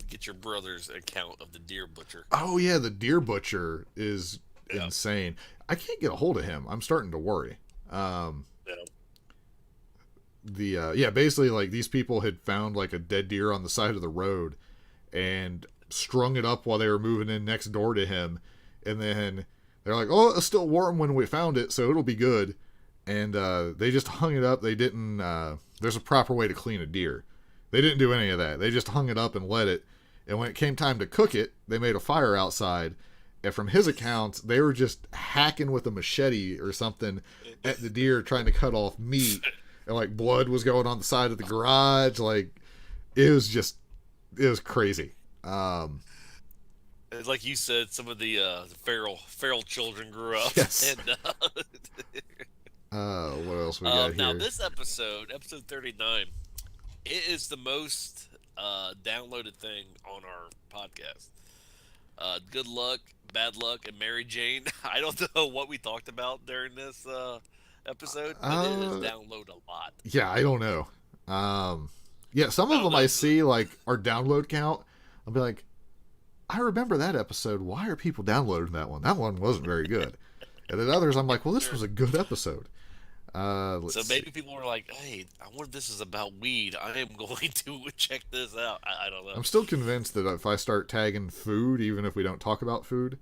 get your brother's account of the deer butcher. Oh yeah, the deer butcher is insane. I can't get a hold of him. I'm starting to worry. Basically like these people had found like a dead deer on the side of the road and strung it up while they were moving in next door to him, and then they're like, oh, it's still warm when we found it, so it'll be good. and they just hung it up. They didn't. There's a proper way to clean a deer. They didn't do any of that. They just hung it up and let it. And when it came time to cook it, they made a fire outside. And from his accounts, they were just hacking with a machete or something at the deer, trying to cut off meat. And like blood was going on the side of the garage. Like it was crazy. Like you said, some of the feral children grew up. Yes. And, what else we got now here? this episode 39, it is the most downloaded thing on our podcast. Good luck, bad luck, and Mary Jane. I don't know what we talked about during this episode, but it is downloaded a lot. Yeah, I don't know. Yeah, some of them I see like our download count. I'll be like, I remember that episode. Why are people downloading that one? That one wasn't very good. And then others, I'm like, well, this was a good episode. So maybe people were like, hey, I wonder if this is about weed. I am going to check this out. I don't know. I'm still convinced that if I start tagging food, even if we don't talk about food,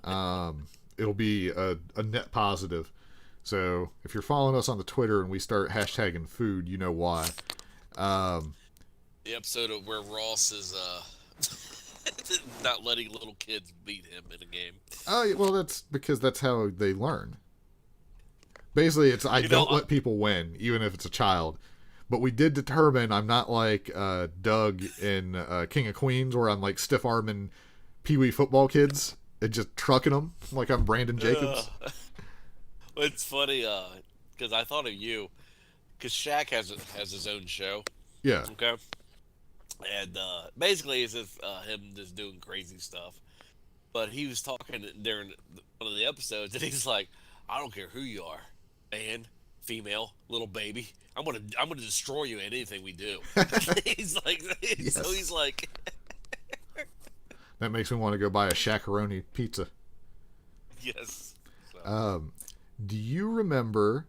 it'll be a net positive. So if you're following us on the Twitter and we start hashtagging food, you know why. The episode of where Ross is not letting little kids beat him in a game. Oh, well, that's because that's how they learn. Basically, it's I don't let people win, even if it's a child. But we did determine I'm not like Doug in King of Queens, where I'm like stiff arming Pee-wee football kids and just trucking them like I'm Brandon Jacobs. It's funny because I thought of you because Shaq has his own show. Yeah. Okay. And basically, it's just him just doing crazy stuff. But he was talking during one of the episodes, and he's like, "I don't care who you are, man, female, little baby. I'm gonna destroy you at anything we do." He's like, Yes. So he's like, That makes me want to go buy a Shaq-a-roni pizza. yes. So, Do you remember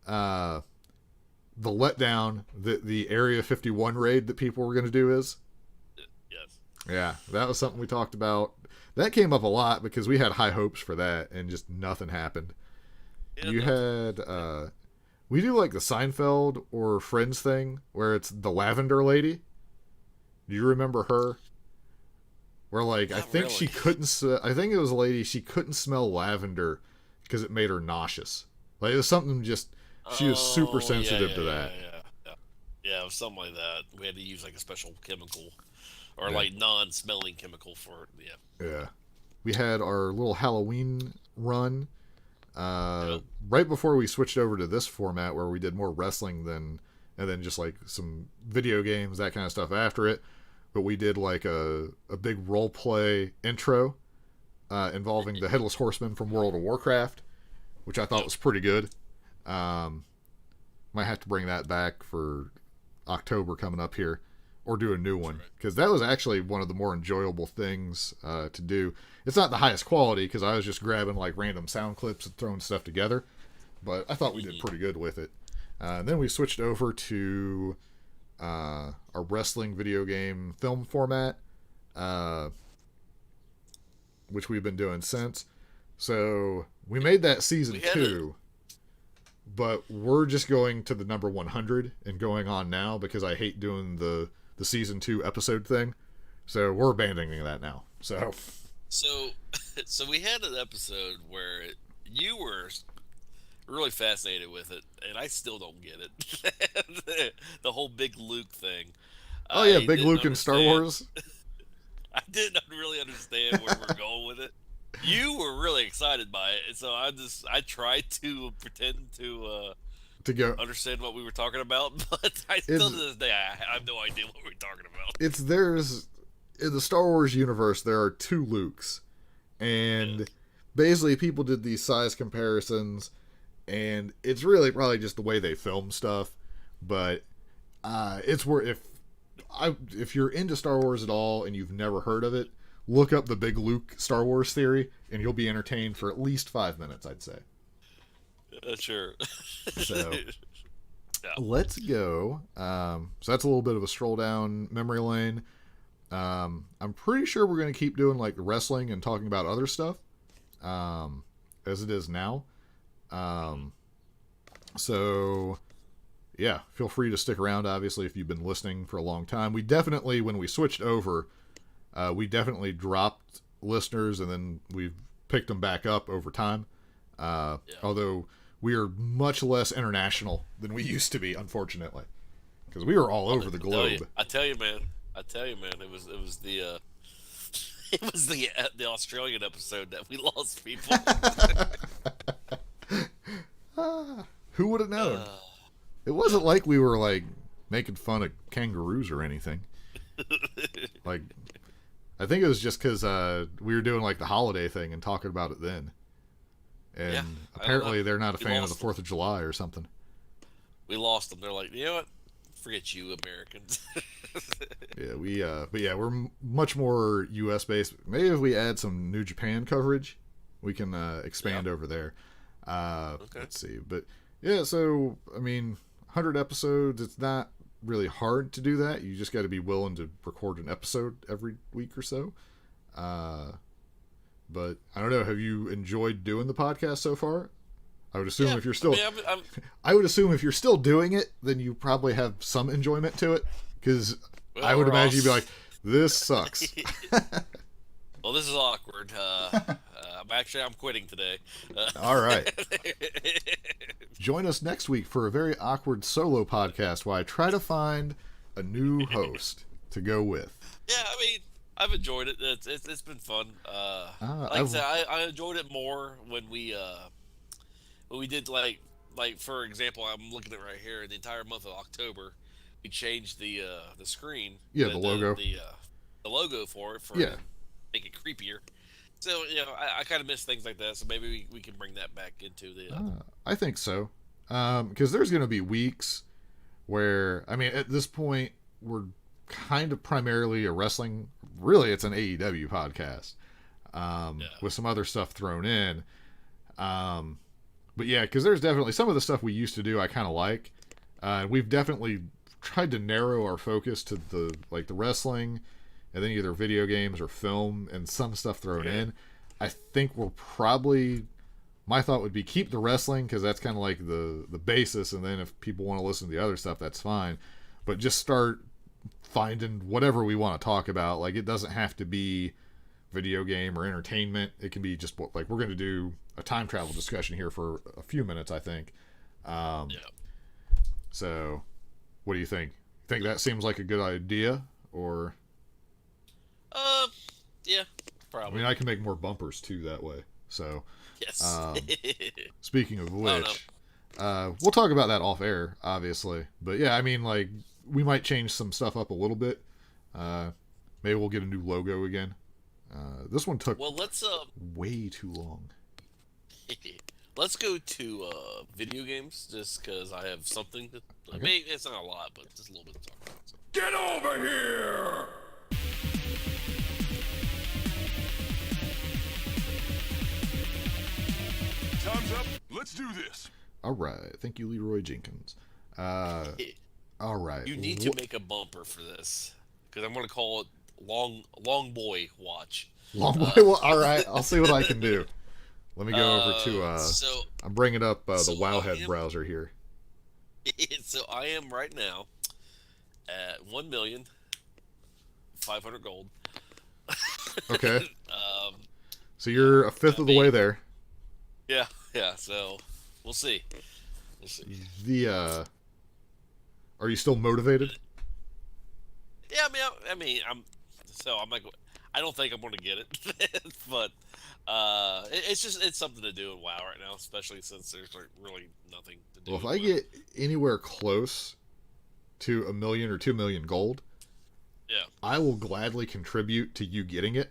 the letdown that the Area 51 raid that people were going to do is? yes. Yeah, that was something we talked about. That came up a lot because we had high hopes for that and just nothing happened. Yeah, You had we do like the Seinfeld or Friends thing where it's the lavender lady. Do you remember her? Where like I Not think she really. couldn't I think it was a lady, she couldn't smell lavender because it made her nauseous. Like it was something just she was super sensitive to that. Yeah, it was something like that. We had to use like a special chemical or Yeah. like non-smelling chemical for it. Yeah. Yeah. We had our little Halloween run Yep. right before we switched over to this format where we did more wrestling and then just like some video games, that kind of stuff after it. But we did like a big role play intro involving the Headless Horseman from World of Warcraft, which I thought was pretty good. Might have to bring that back for October coming up here, or do a new one, because that was actually one of the more enjoyable things to do. It's not the highest quality because I was just grabbing like random sound clips and throwing stuff together, but I thought we did pretty good with it. And then we switched over to our wrestling video game film format, which we've been doing since. So we made that season 2, but we're just going to the number 100 and going on now because I hate doing the season 2 episode thing. So we're abandoning that now. So we had an episode where you were really fascinated with it, and I still don't get it. The whole big Luke thing. oh yeah, I Big didn't Luke in Star understand- Wars. I didn't really understand where we're going with it. You were really excited by it, and so I tried to pretend to To go, understand what we were talking about, but I still to this day I have no idea what we're talking about. there's in the Star Wars universe there are 2 Lukes, and basically people did these size comparisons, and it's really probably just the way they film stuff, but it's where if you're into Star Wars at all and you've never heard of it, look up the Big Luke Star Wars theory and you'll be entertained for at least 5 minutes, I'd say. Sure. So Yeah. let's go. So that's a little bit of a stroll down memory lane. I'm pretty sure we're going to keep doing like wrestling and talking about other stuff as it is now. So, yeah, feel free to stick around, obviously, if you've been listening for a long time. We definitely, when we switched over, we definitely dropped listeners, and then we've picked them back up over time. Although we are much less international than we used to be, unfortunately, because we were all over the globe. I tell you, man. It was the it was the Australian episode that we lost people. Who would have known? It wasn't like we were like making fun of kangaroos or anything. Like, I think it was just because we were doing like the holiday thing and talking about it then. And Yeah, apparently they're not a We fan of the lost them. 4th of July or something. We lost them. They're like, you know what? Forget you, Americans. Yeah, but yeah, we're much more U.S. based. Maybe if we add some New Japan coverage, we can expand over there. Okay. Let's see, but yeah, so I mean, 100 episodes. It's not really hard to do that. You just got to be willing to record an episode every week or so. But I don't know. Have you enjoyed doing the podcast so far? I would assume if you're still, I would assume if you're still doing it, then you probably have some enjoyment to it. Because I would imagine you'd be like, "This sucks." Well, this is awkward. I'm quitting today. All right. Join us next week for a very awkward solo podcast where I try to find a new host to go with. Yeah, I mean, I've enjoyed it. It's been fun. Like I said, I enjoyed it more when we did like for example, I'm looking at right here. The entire month of October, we changed the screen. Yeah, the logo. The logo for it Yeah. make it creepier. So I kind of miss things like that. So maybe we can bring that back into the. I think so, because there's going to be weeks where, I mean, at this point we're kind of primarily a wrestling. Really, it's an AEW podcast, with some other stuff thrown in. But yeah, because there's definitely some of the stuff we used to do I kind of like. We've definitely tried to narrow our focus to the wrestling, and then either video games or film, and some stuff thrown in. I think we'll probably, my thought would be keep the wrestling, because that's kind of like the basis, and then if people want to listen to the other stuff, that's fine. But just start finding whatever we want to talk about. Like, it doesn't have to be video game or entertainment. It can be just like, we're going to do a time travel discussion here for a few minutes, I think. So what do you think? Think that seems like a good idea, or? Yeah, I probably. mean, I can make more bumpers too that way. So, Yes. speaking of which, we'll talk about that off air, obviously. But yeah, I mean, like, we might change some stuff up a little bit. Maybe we'll get a new logo again. This one took let's way too long. let's go to video games, just because I have something to. Okay. Maybe it's not a lot, but just a little bit to talk about. So. Get over here! Time's up. Let's do this. All right, thank you, Leroy Jenkins. All right, You need to make a bumper for this, because I'm going to call it Long Boy Watch. long way. Well, all right, I'll see what I can do. Let me go over to. So I'm bringing up the so Wowhead browser here. so I am right now at 1,500,000 gold. Okay. So you're a fifth of the way there. Yeah. So we'll see. Are you still motivated? Yeah, I mean, I'm like, I don't think I'm going to get it, but it's something to do in WoW right now, especially since there's like really nothing to do. Well, if in I WoW. get anywhere close to 1 million or 2 million gold, Yeah. I will gladly contribute to you getting it,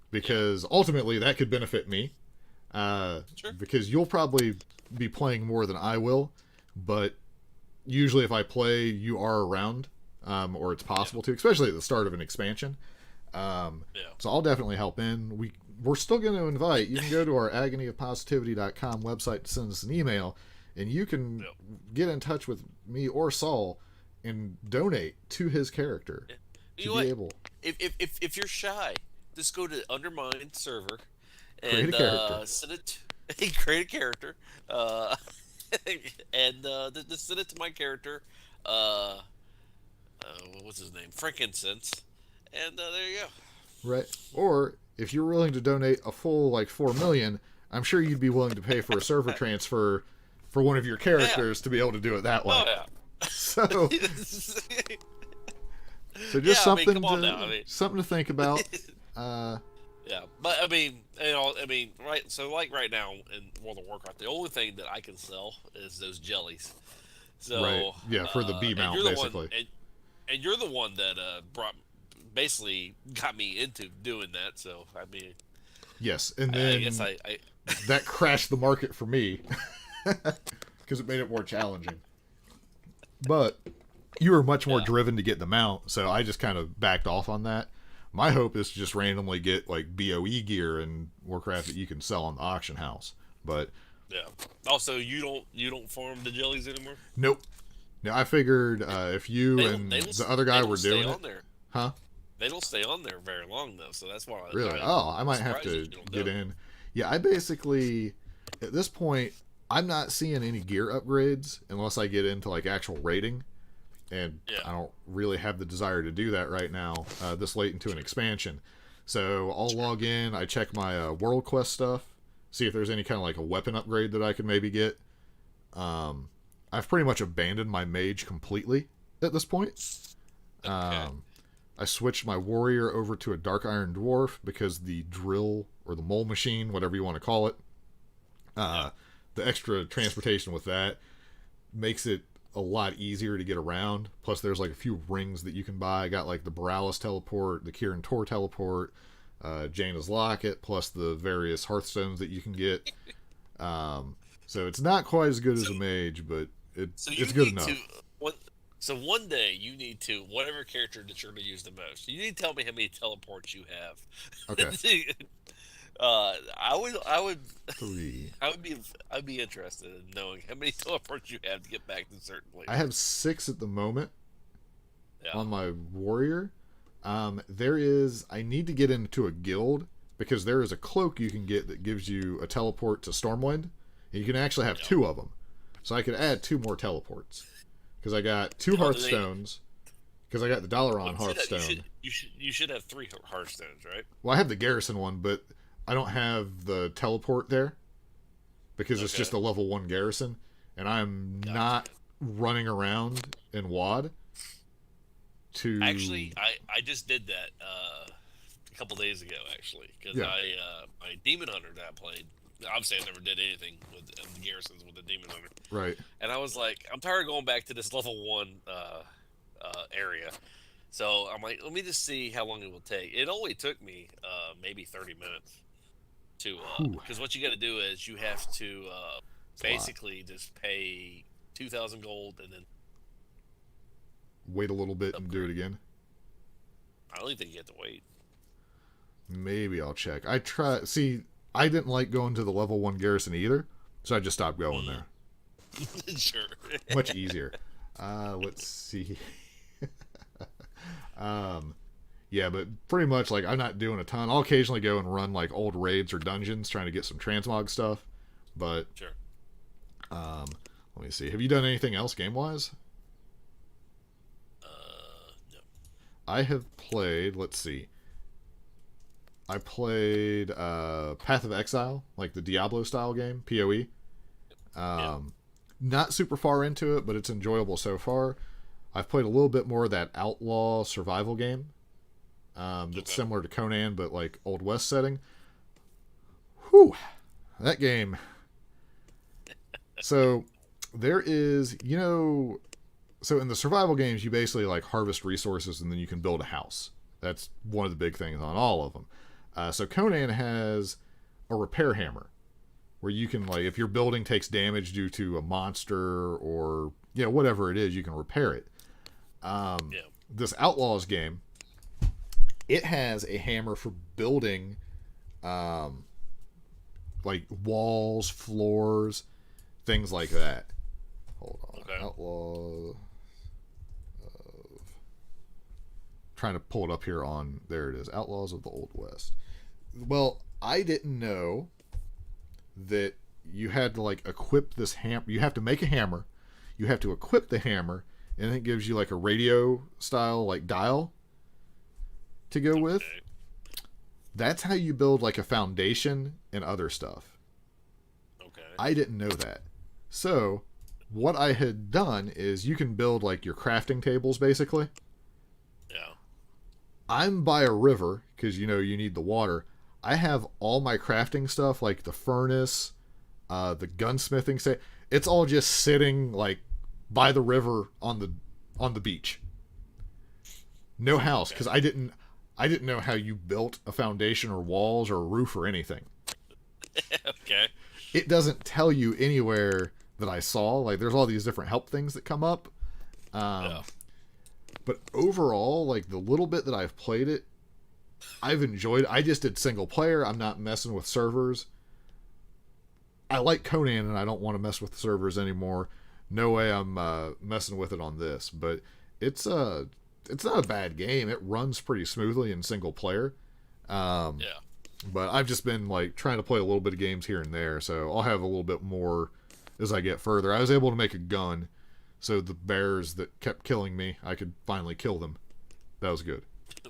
because ultimately that could benefit me. Sure. Because you'll probably be playing more than I will, but usually if I play, you are around, or it's possible to, especially at the start of an expansion. So I'll definitely help in. We're still going to invite. You can go to our agonyofpositivity.com website to send us an email, and you can get in touch with me or Saul and donate to his character You to know be what? able. If you're shy, just go to Undermine server Create and a character. send it. Create a character. and just send it to my character. Uh, what's his name? Frankincense. And there you go. Right. Or if you're willing to donate a full like 4 million, I'm sure you'd be willing to pay for a server transfer for one of your characters to be able to do it that way. Oh yeah. So, so just Yeah, I mean, something come on to now, I mean. something to think about. Yeah, but I mean, right? So like right now in World of Warcraft, the only thing that I can sell is those jellies. So Right. Yeah, for the B and mount you're the basically. one, and you're the one that basically got me into doing that. So I mean, Yes, and I then guess I that crashed the market for me because it made it more challenging. But you were much more driven to get the mount, so I just kind of backed off on that. My hope is to just randomly get like BOE gear in Warcraft that you can sell on the auction house. But yeah. Also, you don't farm the jellies anymore. nope. Now I figured if you and the other guy were doing it, there. huh? They don't stay on there very long though, so that's why. Really? Oh, I might have surprised to you don't get do it. in. Yeah, I basically at this point I'm not seeing any gear upgrades unless I get into like actual raiding, and Yeah. I don't really have the desire to do that right now. This late into an expansion, so I'll log in. I check my world quest stuff, see if there's any kind of like a weapon upgrade that I can maybe get. I've pretty much abandoned my mage completely at this point. Okay. I switched my warrior over to a dark iron dwarf because the drill or the mole machine, whatever you want to call it, the extra transportation with that makes it a lot easier to get around. Plus, there's like a few rings that you can buy. I got like the Borealis teleport, the Kirin Tor teleport, Jaina's locket, plus the various Hearthstones that you can get. So it's not quite as good as a mage, but So you it's good need enough. So one day you need to, whatever character that you're going to use the most, you need to tell me how many teleports you have. Okay. I would 3. I'd be interested in knowing how many teleports you have to get back to certain places. I have 6 at the moment Yeah. on my warrior. I need to get into a guild because there is a cloak you can get that gives you a teleport to Stormwind. And you can actually have 2 of them. So I could add 2 more teleports. Because I got 2 Hearthstones. Because I got the Dalaran Hearthstone. You should have 3 Hearthstones, right? Well, I have the Garrison one, but I don't have the teleport there. Because it's Okay. just a level 1 Garrison. And I'm not running around in WoD to... Actually, I just did that a couple days ago, actually. Because Yeah. my Demon Hunter that I played, obviously I never did anything with the Garrisons with the Demon Hunter. Right. And I was like, I'm tired of going back to this level 1 area. So I'm like, let me just see how long it will take. It only took me maybe 30 minutes to, because what you got to do is you have to basically just pay 2,000 gold and then Wait a little bit and do it again. I don't even think you have to wait. Maybe I'll check. I didn't like going to the level 1 Garrison either, so I just stopped going there. Sure. Much easier. Let's see. Yeah, but pretty much like I'm not doing a ton. I'll occasionally go and run like old raids or dungeons trying to get some transmog stuff. But Sure. let me see. Have you done anything else game wise? No. I have played. Let's see. I played Path of Exile, like the Diablo style game, PoE. Not super far into it, but it's enjoyable so far. I've played a little bit more of that outlaw survival game. That's similar to Conan, but like Old West setting. Whew, that game. So there is, so in the survival games, you basically like harvest resources and then you can build a house. That's one of the big things on all of them. So Conan has a repair hammer where you can, like, if your building takes damage due to a monster or, whatever it is, you can repair it. This Outlaws game, it has a hammer for building, like walls, floors, things like that. Hold on. Okay. Outlaw. Trying to pull it up here on, there it is, Outlaws of the Old West. Well, I didn't know that you had to like equip this hammer. You have to make a hammer. You have to equip the hammer, and it gives you like a radio style like dial to go with. That's how you build like a foundation and other stuff. Okay. I didn't know that. So what I had done is you can build like your crafting tables basically. Yeah. I'm by a river because you need the water. I have all my crafting stuff like the furnace, the gunsmithing set. It's all just sitting like by the river on the beach. No house because I didn't know how you built a foundation or walls or a roof or anything. Okay. It doesn't tell you anywhere that I saw. Like, there's all these different help things that come up. But overall, like, the little bit that I've played it, I've enjoyed. I just did single player. I'm not messing with servers. I like Conan, and I don't want to mess with the servers anymore. No way I'm messing with it on this. But it's not a bad game. It runs pretty smoothly in single player. Yeah. But I've just been like trying to play a little bit of games here and there, so I'll have a little bit more as I get further. I was able to make a gun, so the bears that kept killing me, I could finally kill them. That was good.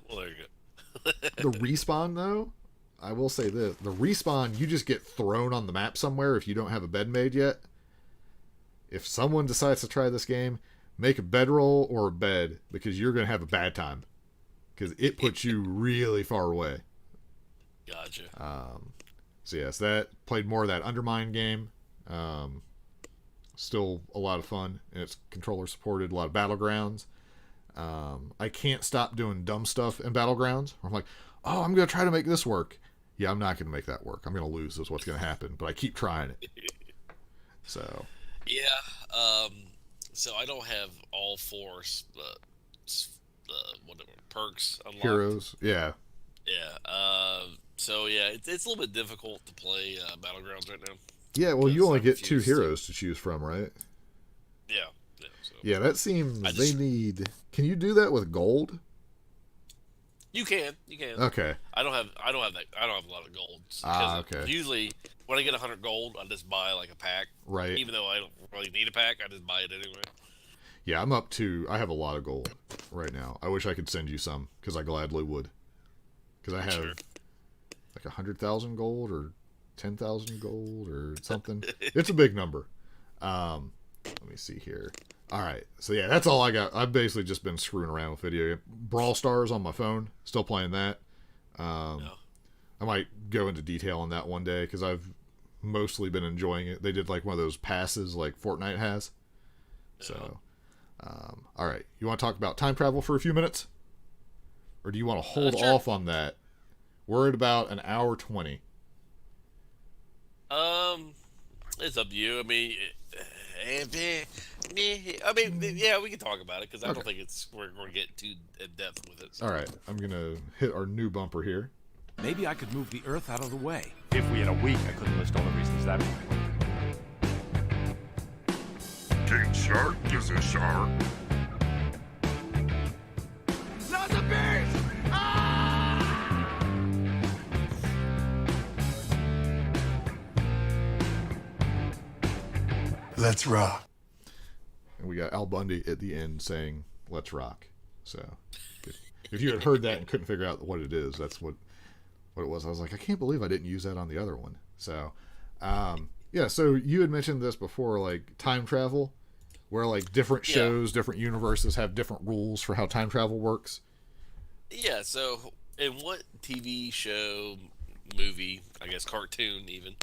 Well, there you go. The respawn, though, I will say this. The respawn, you just get thrown on the map somewhere if you don't have a bed made yet. If someone decides to try this game, make a bedroll or a bed, because you're going to have a bad time. Because it puts you really far away. Gotcha. So yes, that played more of that Undermine game. Still a lot of fun, and it's controller supported. A lot of battlegrounds. I can't stop doing dumb stuff in battlegrounds. I'm like, oh, I'm gonna try to make this work. Yeah, I'm not gonna make that work. I'm gonna lose. Is what's gonna happen. But I keep trying it. So. Yeah. So I don't have all four whatever perks unlocked. Heroes. Yeah. Yeah. So yeah, it's a little bit difficult to play Battlegrounds right now. Yeah, well, you only I'm get two confused, heroes to choose from, right? Yeah. Yeah. So. Yeah, that seems they need. Can you do that with gold? You can. Okay. I don't have that. I don't have a lot of gold. Okay. Usually, when I get 100 gold, I just buy like a pack. Right. Even though I don't really need a pack, I just buy it anyway. Yeah, I'm up to. I have a lot of gold right now. I wish I could send you some because I gladly would. Because I have like 100,000 gold or 10,000 gold or something. It's a big number. Let me see here. All right, so yeah, that's all I got. I've basically just been screwing around with video. Brawl Stars on my phone, still playing that. I might go into detail on that one day because I've mostly been enjoying it. They did like one of those passes like Fortnite has. So, all right, you want to talk about time travel for a few minutes, or do you want to hold Sure. off on that? We're at about an hour 20. It's up to you. I mean, yeah, we can talk about it because I don't think we're going to get too in depth with it. So. All right, I'm gonna hit our new bumper here. Maybe I could move the Earth out of the way. If we had a week, I couldn't list all the reasons that would. King Shark is a shark. Not the beast! Let's rock. And we got Al Bundy at the end saying, "Let's rock." So, if you had heard that and couldn't figure out what it is, that's what it was. I was like, I can't believe I didn't use that on the other one. So, yeah. So you had mentioned this before, like time travel, where like different shows, different universes have different rules for how time travel works. Yeah. So, in what TV show, movie, I guess cartoon, even,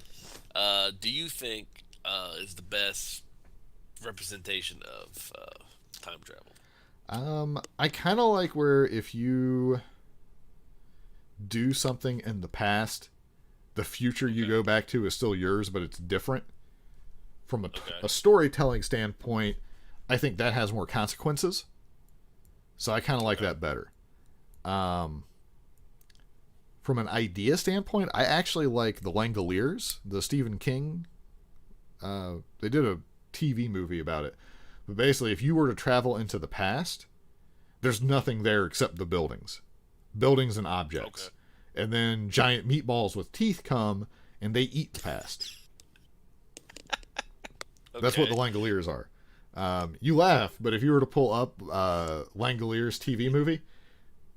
do you think is the best representation of time travel? I kind of like where if you do something in the past, the future you go back to is still yours, but it's different. From a storytelling standpoint, I think that has more consequences. So I kind of like that better. From an idea standpoint, I actually like The Langoliers, the Stephen King. They did a TV movie about it. But basically, if you were to travel into the past, there's nothing there except the buildings and objects. And then giant meatballs with teeth come and they eat the past. That's what the Langoliers are. You laugh, but if you were to pull up Langoliers TV movie,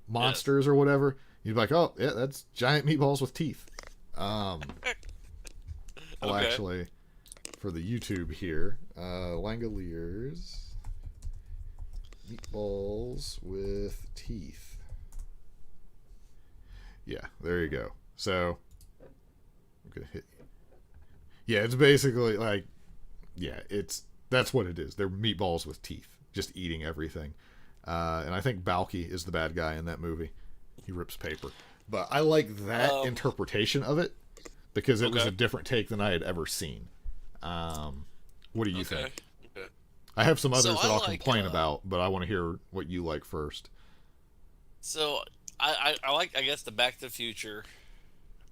Monsters or whatever, you'd be like, oh, yeah, that's giant meatballs with teeth. Well, actually, for the YouTube here, Langoliers meatballs with teeth. Yeah, there you go. So, I'm gonna hit. Yeah, it's basically like, that's what it is. They're meatballs with teeth, just eating everything. And I think Balky is the bad guy in that movie. He rips paper. But I like that interpretation of it because it was a different take than I had ever seen. What do you think? Okay. I have some others that I'll like, complain about, but I want to hear what you like first. So I like, I guess, the Back to the Future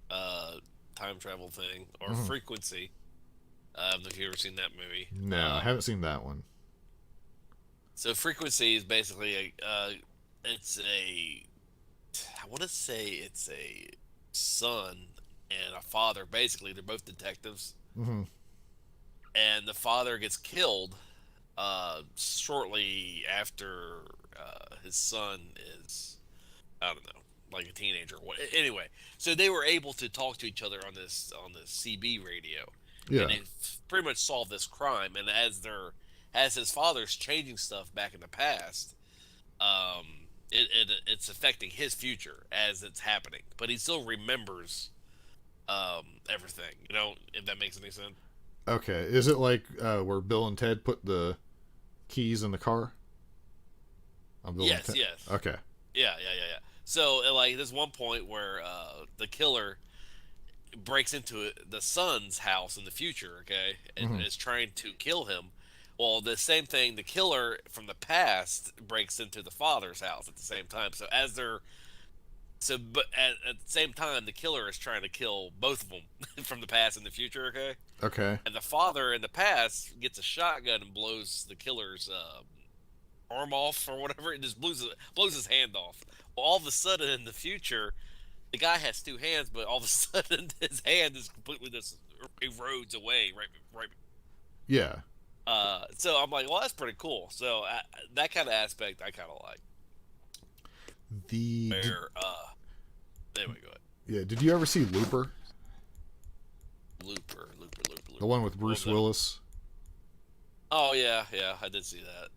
time travel thing, or Frequency. I don't know if you've ever seen that movie. No, I haven't seen that one. So Frequency is basically I want to say it's a son and a father. Basically, they're both detectives. Mm-hmm. And the father gets killed shortly after his son is, I don't know, like a teenager. Anyway, so they were able to talk to each other on this CB radio. Yeah. And they pretty much solved this crime. And as his father's changing stuff back in the past, it's affecting his future as it's happening. But he still remembers everything. You know, if that makes any sense. Okay. Is it like where Bill and Ted put the keys in the car? Yes. Okay. Yeah. So, like, there's one point where the killer breaks into the son's house in the future, okay, and is trying to kill him. Well, the same thing, the killer from the past breaks into the father's house at the same time. So but at the same time, the killer is trying to kill both of them from the past and the future, okay? Okay. And the father in the past gets a shotgun and blows the killer's arm off or whatever. It just blows his hand off. Well, all of a sudden in the future, the guy has two hands, but all of a sudden his hand is completely just erodes away. Right. Yeah. So I'm like, well, that's pretty cool. So that kind of aspect I kind of like. Anyway, go ahead. Yeah. Did you ever see Looper? Looper. The one with Bruce Willis? Oh, yeah, I did see that.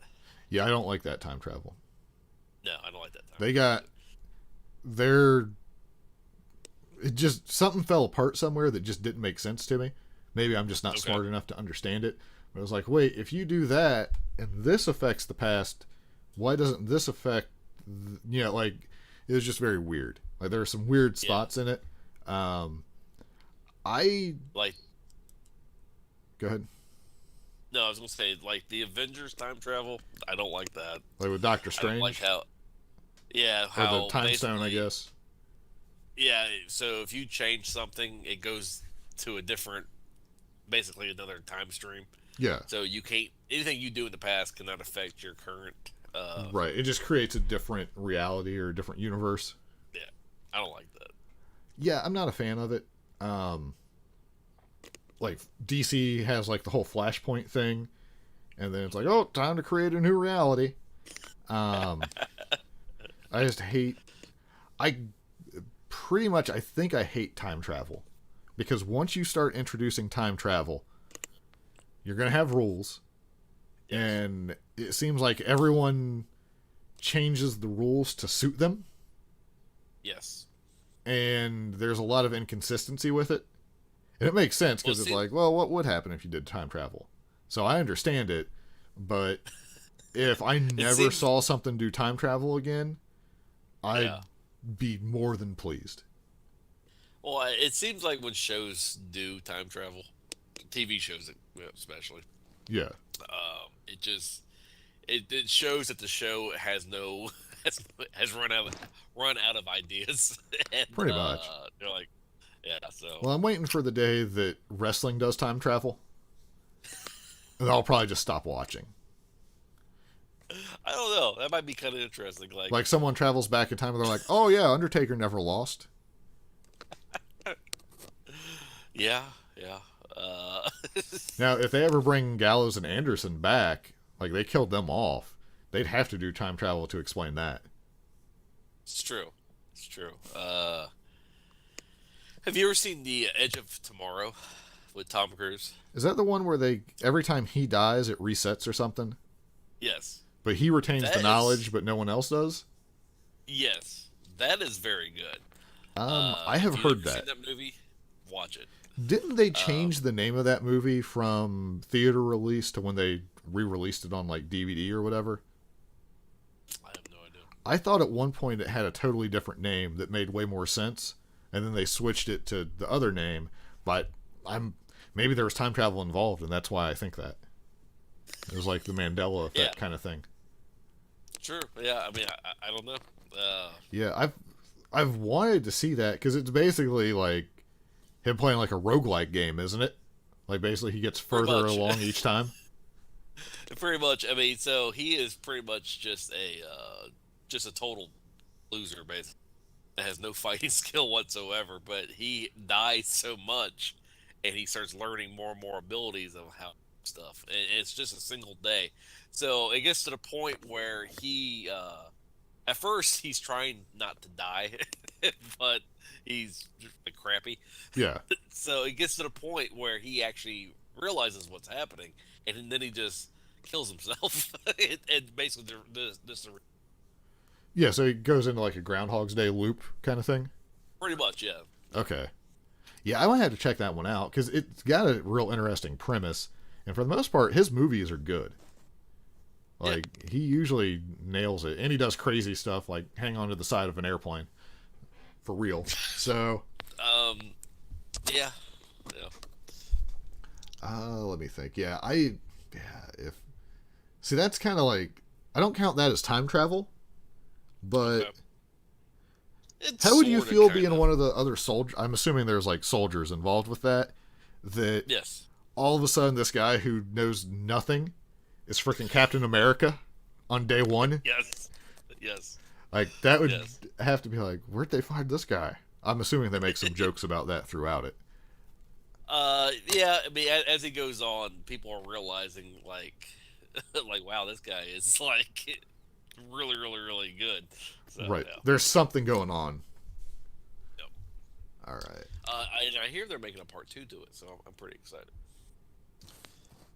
Yeah, I don't like that time travel. No, I don't like that time. They got it just, something fell apart somewhere that just didn't make sense to me. Maybe I'm just not smart enough to understand it. But I was like, wait, if you do that and this affects the past, why doesn't this affect, like, it was just very weird. Like, there are some weird spots in it. Go ahead. No, I was gonna say, like, the Avengers time travel. I don't like that. Like with Doctor I Strange. don't like how or the time stone, I guess. Yeah. So if you change something, it goes to basically another time stream. Yeah. So you can't, anything you do in the past cannot affect your current. Right. It just creates a different reality or a different universe. Yeah, I don't like that. Yeah, I'm not a fan of it. Like DC has like the whole Flashpoint thing, and then it's like, oh, time to create a new reality. I just hate. I think I hate time travel, because once you start introducing time travel, you're gonna have rules, and it seems like everyone changes the rules to suit them. Yes. And there's a lot of inconsistency with it. And it makes sense because it's like, well, what would happen if you did time travel? So I understand it, but if I never saw something do time travel again, I'd be more than pleased. Well, it seems like when shows do time travel, TV shows especially, it shows that the show has run out of ideas. And, pretty much. They're like, so. Well, I'm waiting for the day that wrestling does time travel, and I'll probably just stop watching. I don't know. That might be kind of interesting. Like someone travels back in time and they're like, oh yeah, Undertaker never lost. Yeah. Now, if they ever bring Gallows and Anderson back, like they killed them off, they'd have to do time travel to explain that. It's true. It's true. Have you ever seen The Edge of Tomorrow with Tom Cruise? Is that the one where every time he dies, it resets or something? Yes. But he retains That the is- knowledge, but no one else does? Yes. That is very good. I have if you've heard never that. seen that movie, watch it. Didn't they change the name of that movie from theater release to when they re-released it on like DVD or whatever? I have no idea. I thought at one point it had a totally different name that made way more sense, and then they switched it to the other name, but maybe there was time travel involved, and that's why I think that. It was like the Mandela effect kind of thing. Sure. Yeah. I mean, I don't know. Yeah, I've wanted to see that because it's basically like him playing like a roguelike game, isn't it? Like basically he gets further much. along each time. Pretty much. I mean, so he is pretty much just a total loser, basically. That has no fighting skill whatsoever, but he dies so much, and he starts learning more and more abilities of how stuff. And it's just a single day. So it gets to the point where he, at first, he's trying not to die, but he's just like crappy. Yeah. So it gets to the point where he actually realizes what's happening, and then he just kills himself. and basically, this Yeah, so he goes into like a Groundhog's Day loop kind of thing. pretty much, yeah. Okay. Yeah, I might have to check that one out because it's got a real interesting premise, and for the most part, his movies are good. Like he usually nails it, and he does crazy stuff like hang on to the side of an airplane, for real. So, Yeah. let me think. If see, that's kind of like I don't count that as time travel, but. Okay. It's How would you sorta, feel kinda. being one of the other soldiers? I'm assuming there's like soldiers involved with that. That Yes. all of a sudden this guy who knows nothing is freaking Captain America on day one. Yes. Yes. Like that would Yes. have to be like, where'd they find this guy? I'm assuming they make some jokes about that throughout it. Yeah. I mean, as it goes on, people are realizing like, like, wow, this guy is like really, really, really good. So, Right. Yeah. There's something going on. Yep. All right. I hear they're making a part 2 to it, so I'm pretty excited.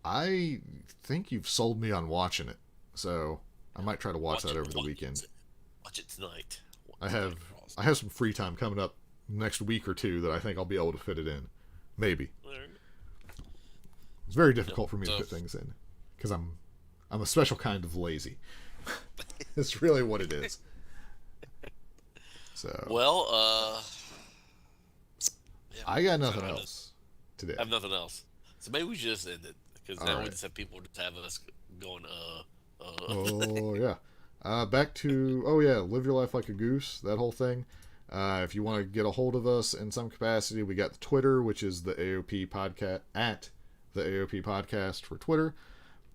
I think you've sold me on watching it, so I might try to watch that over the weekend. Watch it tonight. I have some free time coming up next week or two that I think I'll be able to fit it in. Maybe. It's very difficult for me to put things in because I'm a special kind of lazy. It's really what it is. So Well, yeah, I got nothing I else today. have nothing else. So maybe we should just end it because now All we right. just have people just have us going. Oh yeah. Back to live your life like a goose. That whole thing. If you want to get a hold of us in some capacity, we got the Twitter, which is the AOP podcast at the AOP podcast for Twitter.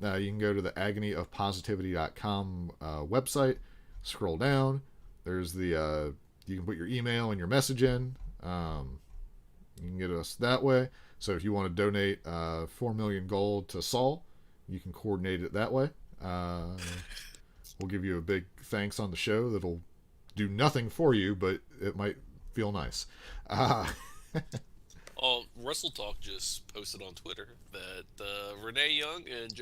You can go to the agonyofpositivity.com website. Scroll down. There's the you can put your email and your message in. You can get us that way. So if you want to donate 4 million gold to Saul, you can coordinate it that way. We'll give you a big thanks on the show that'll do nothing for you, but it might feel nice. Oh, Russell Talk just posted on Twitter that Renee Young and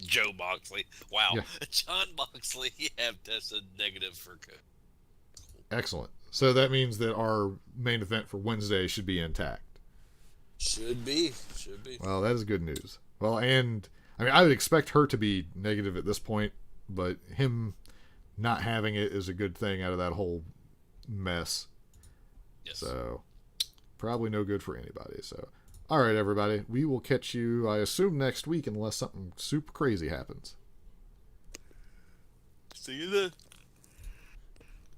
Joe Moxley, wow, Yeah. John Moxley have tested negative for COVID. Excellent. So that means that our main event for Wednesday should be intact. Should be. Well, that is good news. Well, and I mean, I would expect her to be negative at this point, but him not having it is a good thing out of that whole mess. Yes. So probably no good for anybody. So, all right, everybody, we will catch you, I assume, next week unless something super crazy happens. See you then.